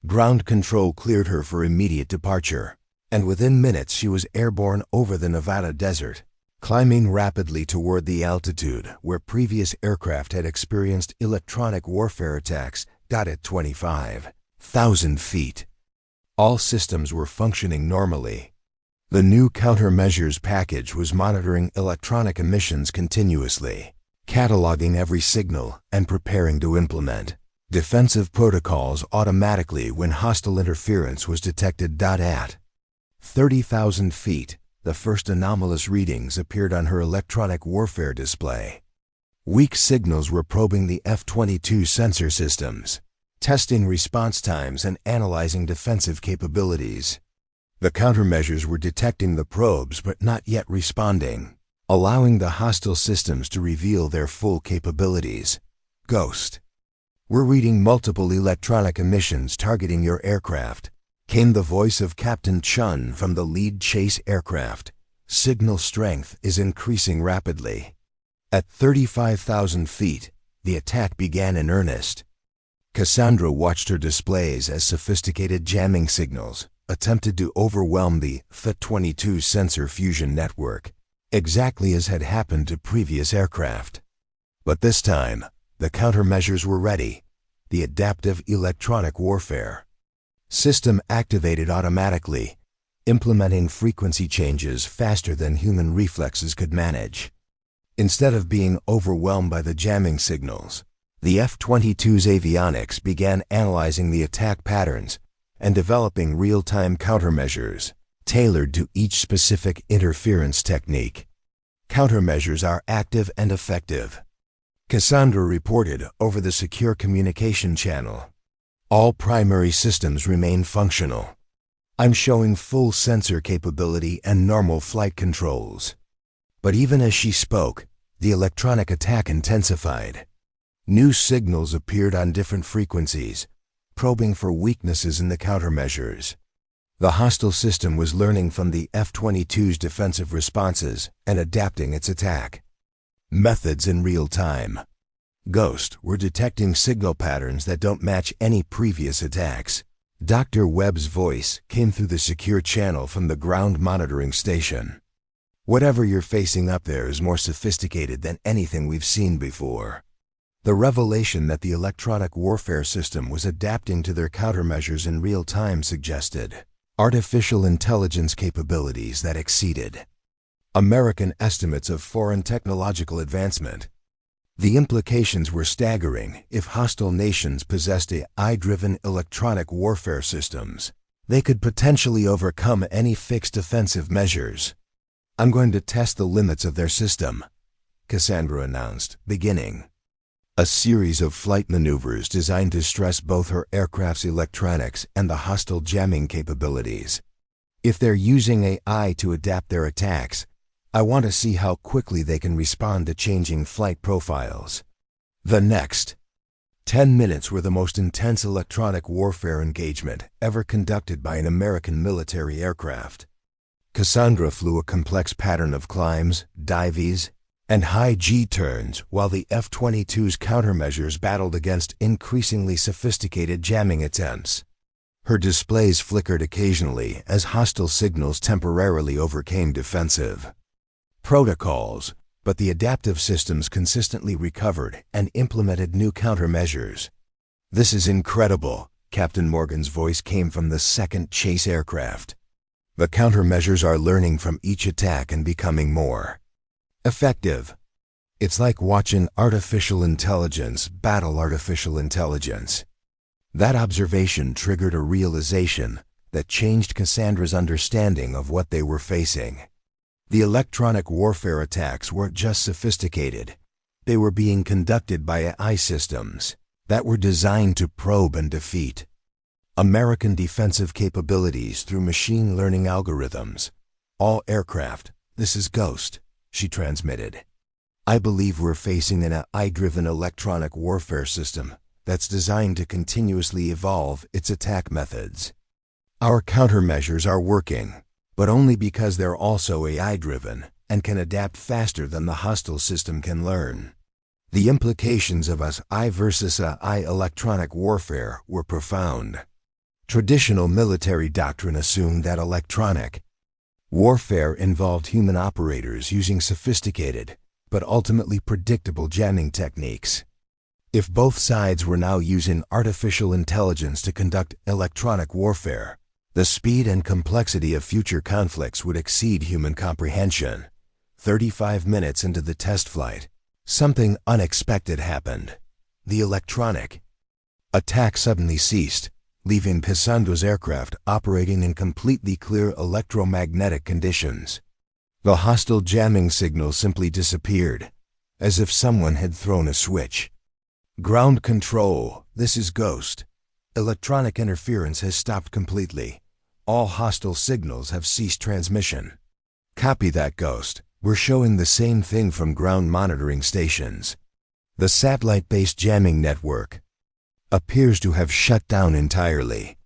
Ground control cleared her for immediate departure, and within minutes she was airborne over the Nevada desert, climbing rapidly toward the altitude where previous aircraft had experienced electronic warfare attacks. At 25,000 feet, all systems were functioning normally. The new countermeasures package was monitoring electronic emissions continuously, cataloging every signal and preparing to implement defensive protocols automatically when hostile interference was detected. At 30,000 feet, the first anomalous readings appeared on her electronic warfare display. Weak signals were probing the F-22 sensor systems, testing response times and analyzing defensive capabilities. The countermeasures were detecting the probes but not yet responding, allowing the hostile systems to reveal their full capabilities. "Ghost, we're reading multiple electronic emissions targeting your aircraft," came the voice of Captain Chun from the lead chase aircraft. "Signal strength is increasing rapidly." At 35,000 feet, the attack began in earnest. Cassandra watched her displays as sophisticated jamming signals attempted to overwhelm the F-22 sensor fusion network, exactly as had happened to previous aircraft. But this time, the countermeasures were ready, the adaptive electronic warfare system activated automatically, implementing frequency changes faster than human reflexes could manage. Instead of being overwhelmed by the jamming signals, the F-22's avionics began analyzing the attack patterns and developing real-time countermeasures tailored to each specific interference technique. "Countermeasures are active and effective," Cassandra reported over the secure communication channel. "All primary systems remain functional. I'm showing full sensor capability and normal flight controls." But even as she spoke, the electronic attack intensified. New signals appeared on different frequencies, probing for weaknesses in the countermeasures. The hostile system was learning from the F-22's defensive responses and adapting its attack methods in real time. Ghost were detecting signal patterns that don't match any previous attacks. Dr. Webb's voice came through the secure channel from the ground monitoring station. Whatever you're facing up there is more sophisticated than anything we've seen before. The revelation that the electronic warfare system was adapting to their countermeasures in real time suggested artificial intelligence capabilities that exceeded American estimates of foreign technological advancement. The implications were staggering. If hostile nations possessed AI-driven electronic warfare systems, they could potentially overcome any fixed defensive measures. "I'm going to test the limits of their system," Cassandra announced, beginning a series of flight maneuvers designed to stress both her aircraft's electronics and the hostile jamming capabilities. "If they're using AI to adapt their attacks, I want to see how quickly they can respond to changing flight profiles." The next 10 minutes were the most intense electronic warfare engagement ever conducted by an American military aircraft. Cassandra flew a complex pattern of climbs, dives, and high G-turns while the F-22's countermeasures battled against increasingly sophisticated jamming attempts. Her displays flickered occasionally as hostile signals temporarily overcame defensive protocols, but the adaptive systems consistently recovered and implemented new countermeasures. "This is incredible," Captain Morgan's voice came from the second chase aircraft. "The countermeasures are learning from each attack and becoming more effective. It's like watching artificial intelligence battle artificial intelligence." That observation triggered a realization that changed Cassandra's understanding of what they were facing. The electronic warfare attacks weren't just sophisticated. They were being conducted by AI systems that were designed to probe and defeat American defensive capabilities through machine learning algorithms. "All aircraft, this is Ghost," she transmitted. "I believe we're facing an AI-driven electronic warfare system that's designed to continuously evolve its attack methods. Our countermeasures are working, but only because they're also AI-driven and can adapt faster than the hostile system can learn." The implications of AI versus AI electronic warfare were profound. Traditional military doctrine assumed that electronic warfare involved human operators using sophisticated, but ultimately predictable jamming techniques. If both sides were now using artificial intelligence to conduct electronic warfare, the speed and complexity of future conflicts would exceed human comprehension. 35 minutes into the test flight, something unexpected happened. The electronic attack suddenly ceased, leaving Cassandra's aircraft operating in completely clear electromagnetic conditions. The hostile jamming signal simply disappeared, as if someone had thrown a switch. "Ground control, this is Ghost. Electronic interference has stopped completely. All hostile signals have ceased transmission." "Copy that, Ghost. We're showing the same thing from ground monitoring stations. The satellite-based jamming network appears to have shut down entirely."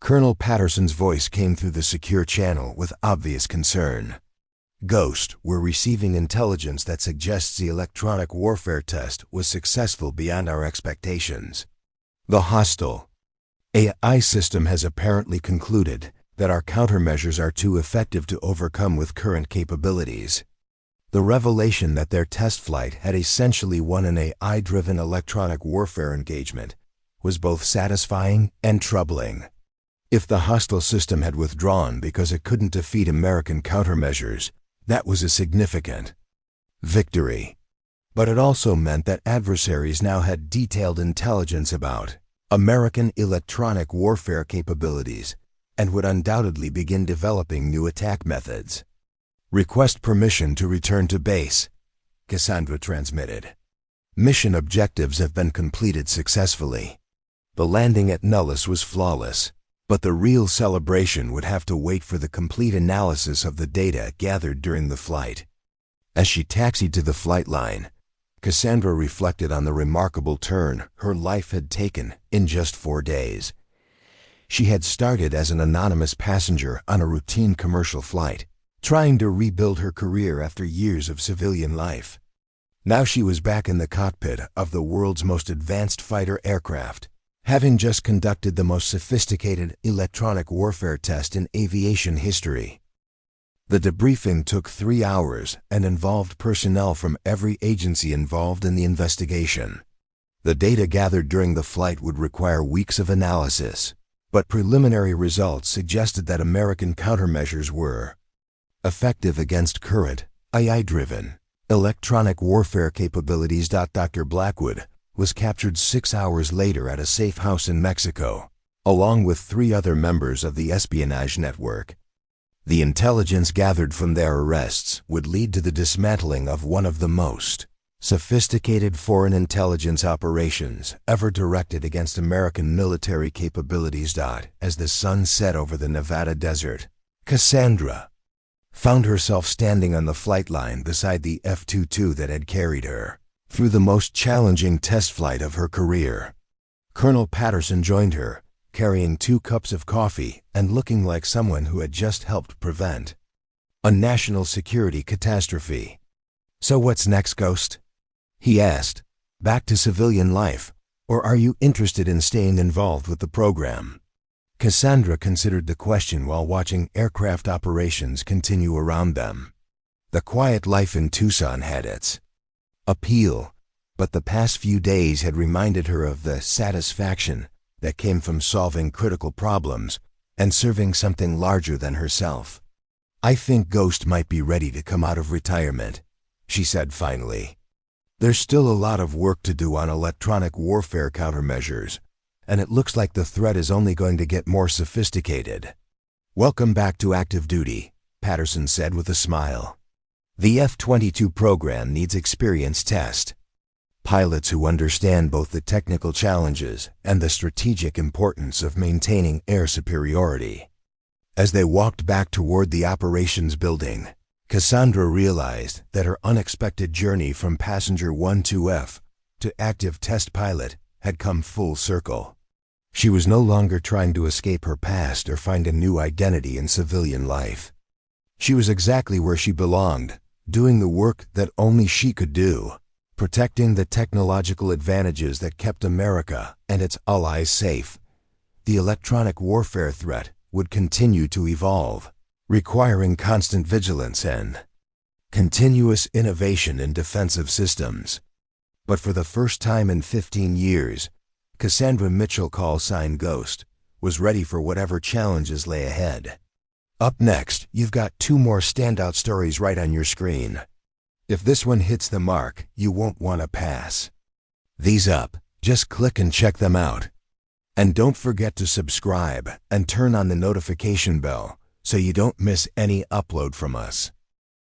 Colonel Patterson's voice came through the secure channel with obvious concern. "Ghost, we're receiving intelligence that suggests the electronic warfare test was successful beyond our expectations. The hostile AI system has apparently concluded that our countermeasures are too effective to overcome with current capabilities." The revelation that their test flight had essentially won an AI-driven electronic warfare engagement was both satisfying and troubling. If the hostile system had withdrawn because it couldn't defeat American countermeasures, that was a significant victory. But it also meant that adversaries now had detailed intelligence about American electronic warfare capabilities and would undoubtedly begin developing new attack methods. "Request permission to return to base," Cassandra transmitted. "Mission objectives have been completed successfully. The landing at Nullis was flawless, but the real celebration would have to wait for the complete analysis of the data gathered during the flight." As she taxied to the flight line, Cassandra reflected on the remarkable turn her life had taken in just 4 days. She had started as an anonymous passenger on a routine commercial flight, trying to rebuild her career after years of civilian life. Now she was back in the cockpit of the world's most advanced fighter aircraft, having just conducted the most sophisticated electronic warfare test in aviation history. The debriefing took 3 hours and involved personnel from every agency involved in the investigation. The data gathered during the flight would require weeks of analysis, but preliminary results suggested that American countermeasures were effective against current, AI-driven, electronic warfare capabilities. Dr. Blackwood was captured 6 hours later at a safe house in Mexico, along with 3 other members of the espionage network. The intelligence gathered from their arrests would lead to the dismantling of one of the most sophisticated foreign intelligence operations ever directed against American military capabilities. As the sun set over the Nevada desert, Cassandra found herself standing on the flight line beside the F-22 that had carried her through the most challenging test flight of her career. Colonel Patterson joined her, carrying 2 cups of coffee and looking like someone who had just helped prevent a national security catastrophe. "So what's next, Ghost?" he asked. "Back to civilian life, or are you interested in staying involved with the program?" Cassandra considered the question while watching aircraft operations continue around them. The quiet life in Tucson had its appeal, but the past few days had reminded her of the satisfaction that came from solving critical problems and serving something larger than herself. "I think Ghost might be ready to come out of retirement," she said finally. "There's still a lot of work to do on electronic warfare countermeasures, and it looks like the threat is only going to get more sophisticated." "Welcome back to active duty," Patterson said with a smile. "The F-22 program needs experienced test pilots who understand both the technical challenges and the strategic importance of maintaining air superiority." As they walked back toward the operations building, Cassandra realized that her unexpected journey from passenger 12F to active test pilot had come full circle. She was no longer trying to escape her past or find a new identity in civilian life. She was exactly where she belonged, doing the work that only she could do, protecting the technological advantages that kept America and its allies safe. The electronic warfare threat would continue to evolve, requiring constant vigilance and continuous innovation in defensive systems. But for the first time in 15 years, Cassandra Mitchell, call sign Ghost, was ready for whatever challenges lay ahead. Up next, you've got 2 more standout stories right on your screen. If this one hits the mark, you won't want to pass these up. Just click and check them out. And don't forget to subscribe and turn on the notification bell so you don't miss any upload from us.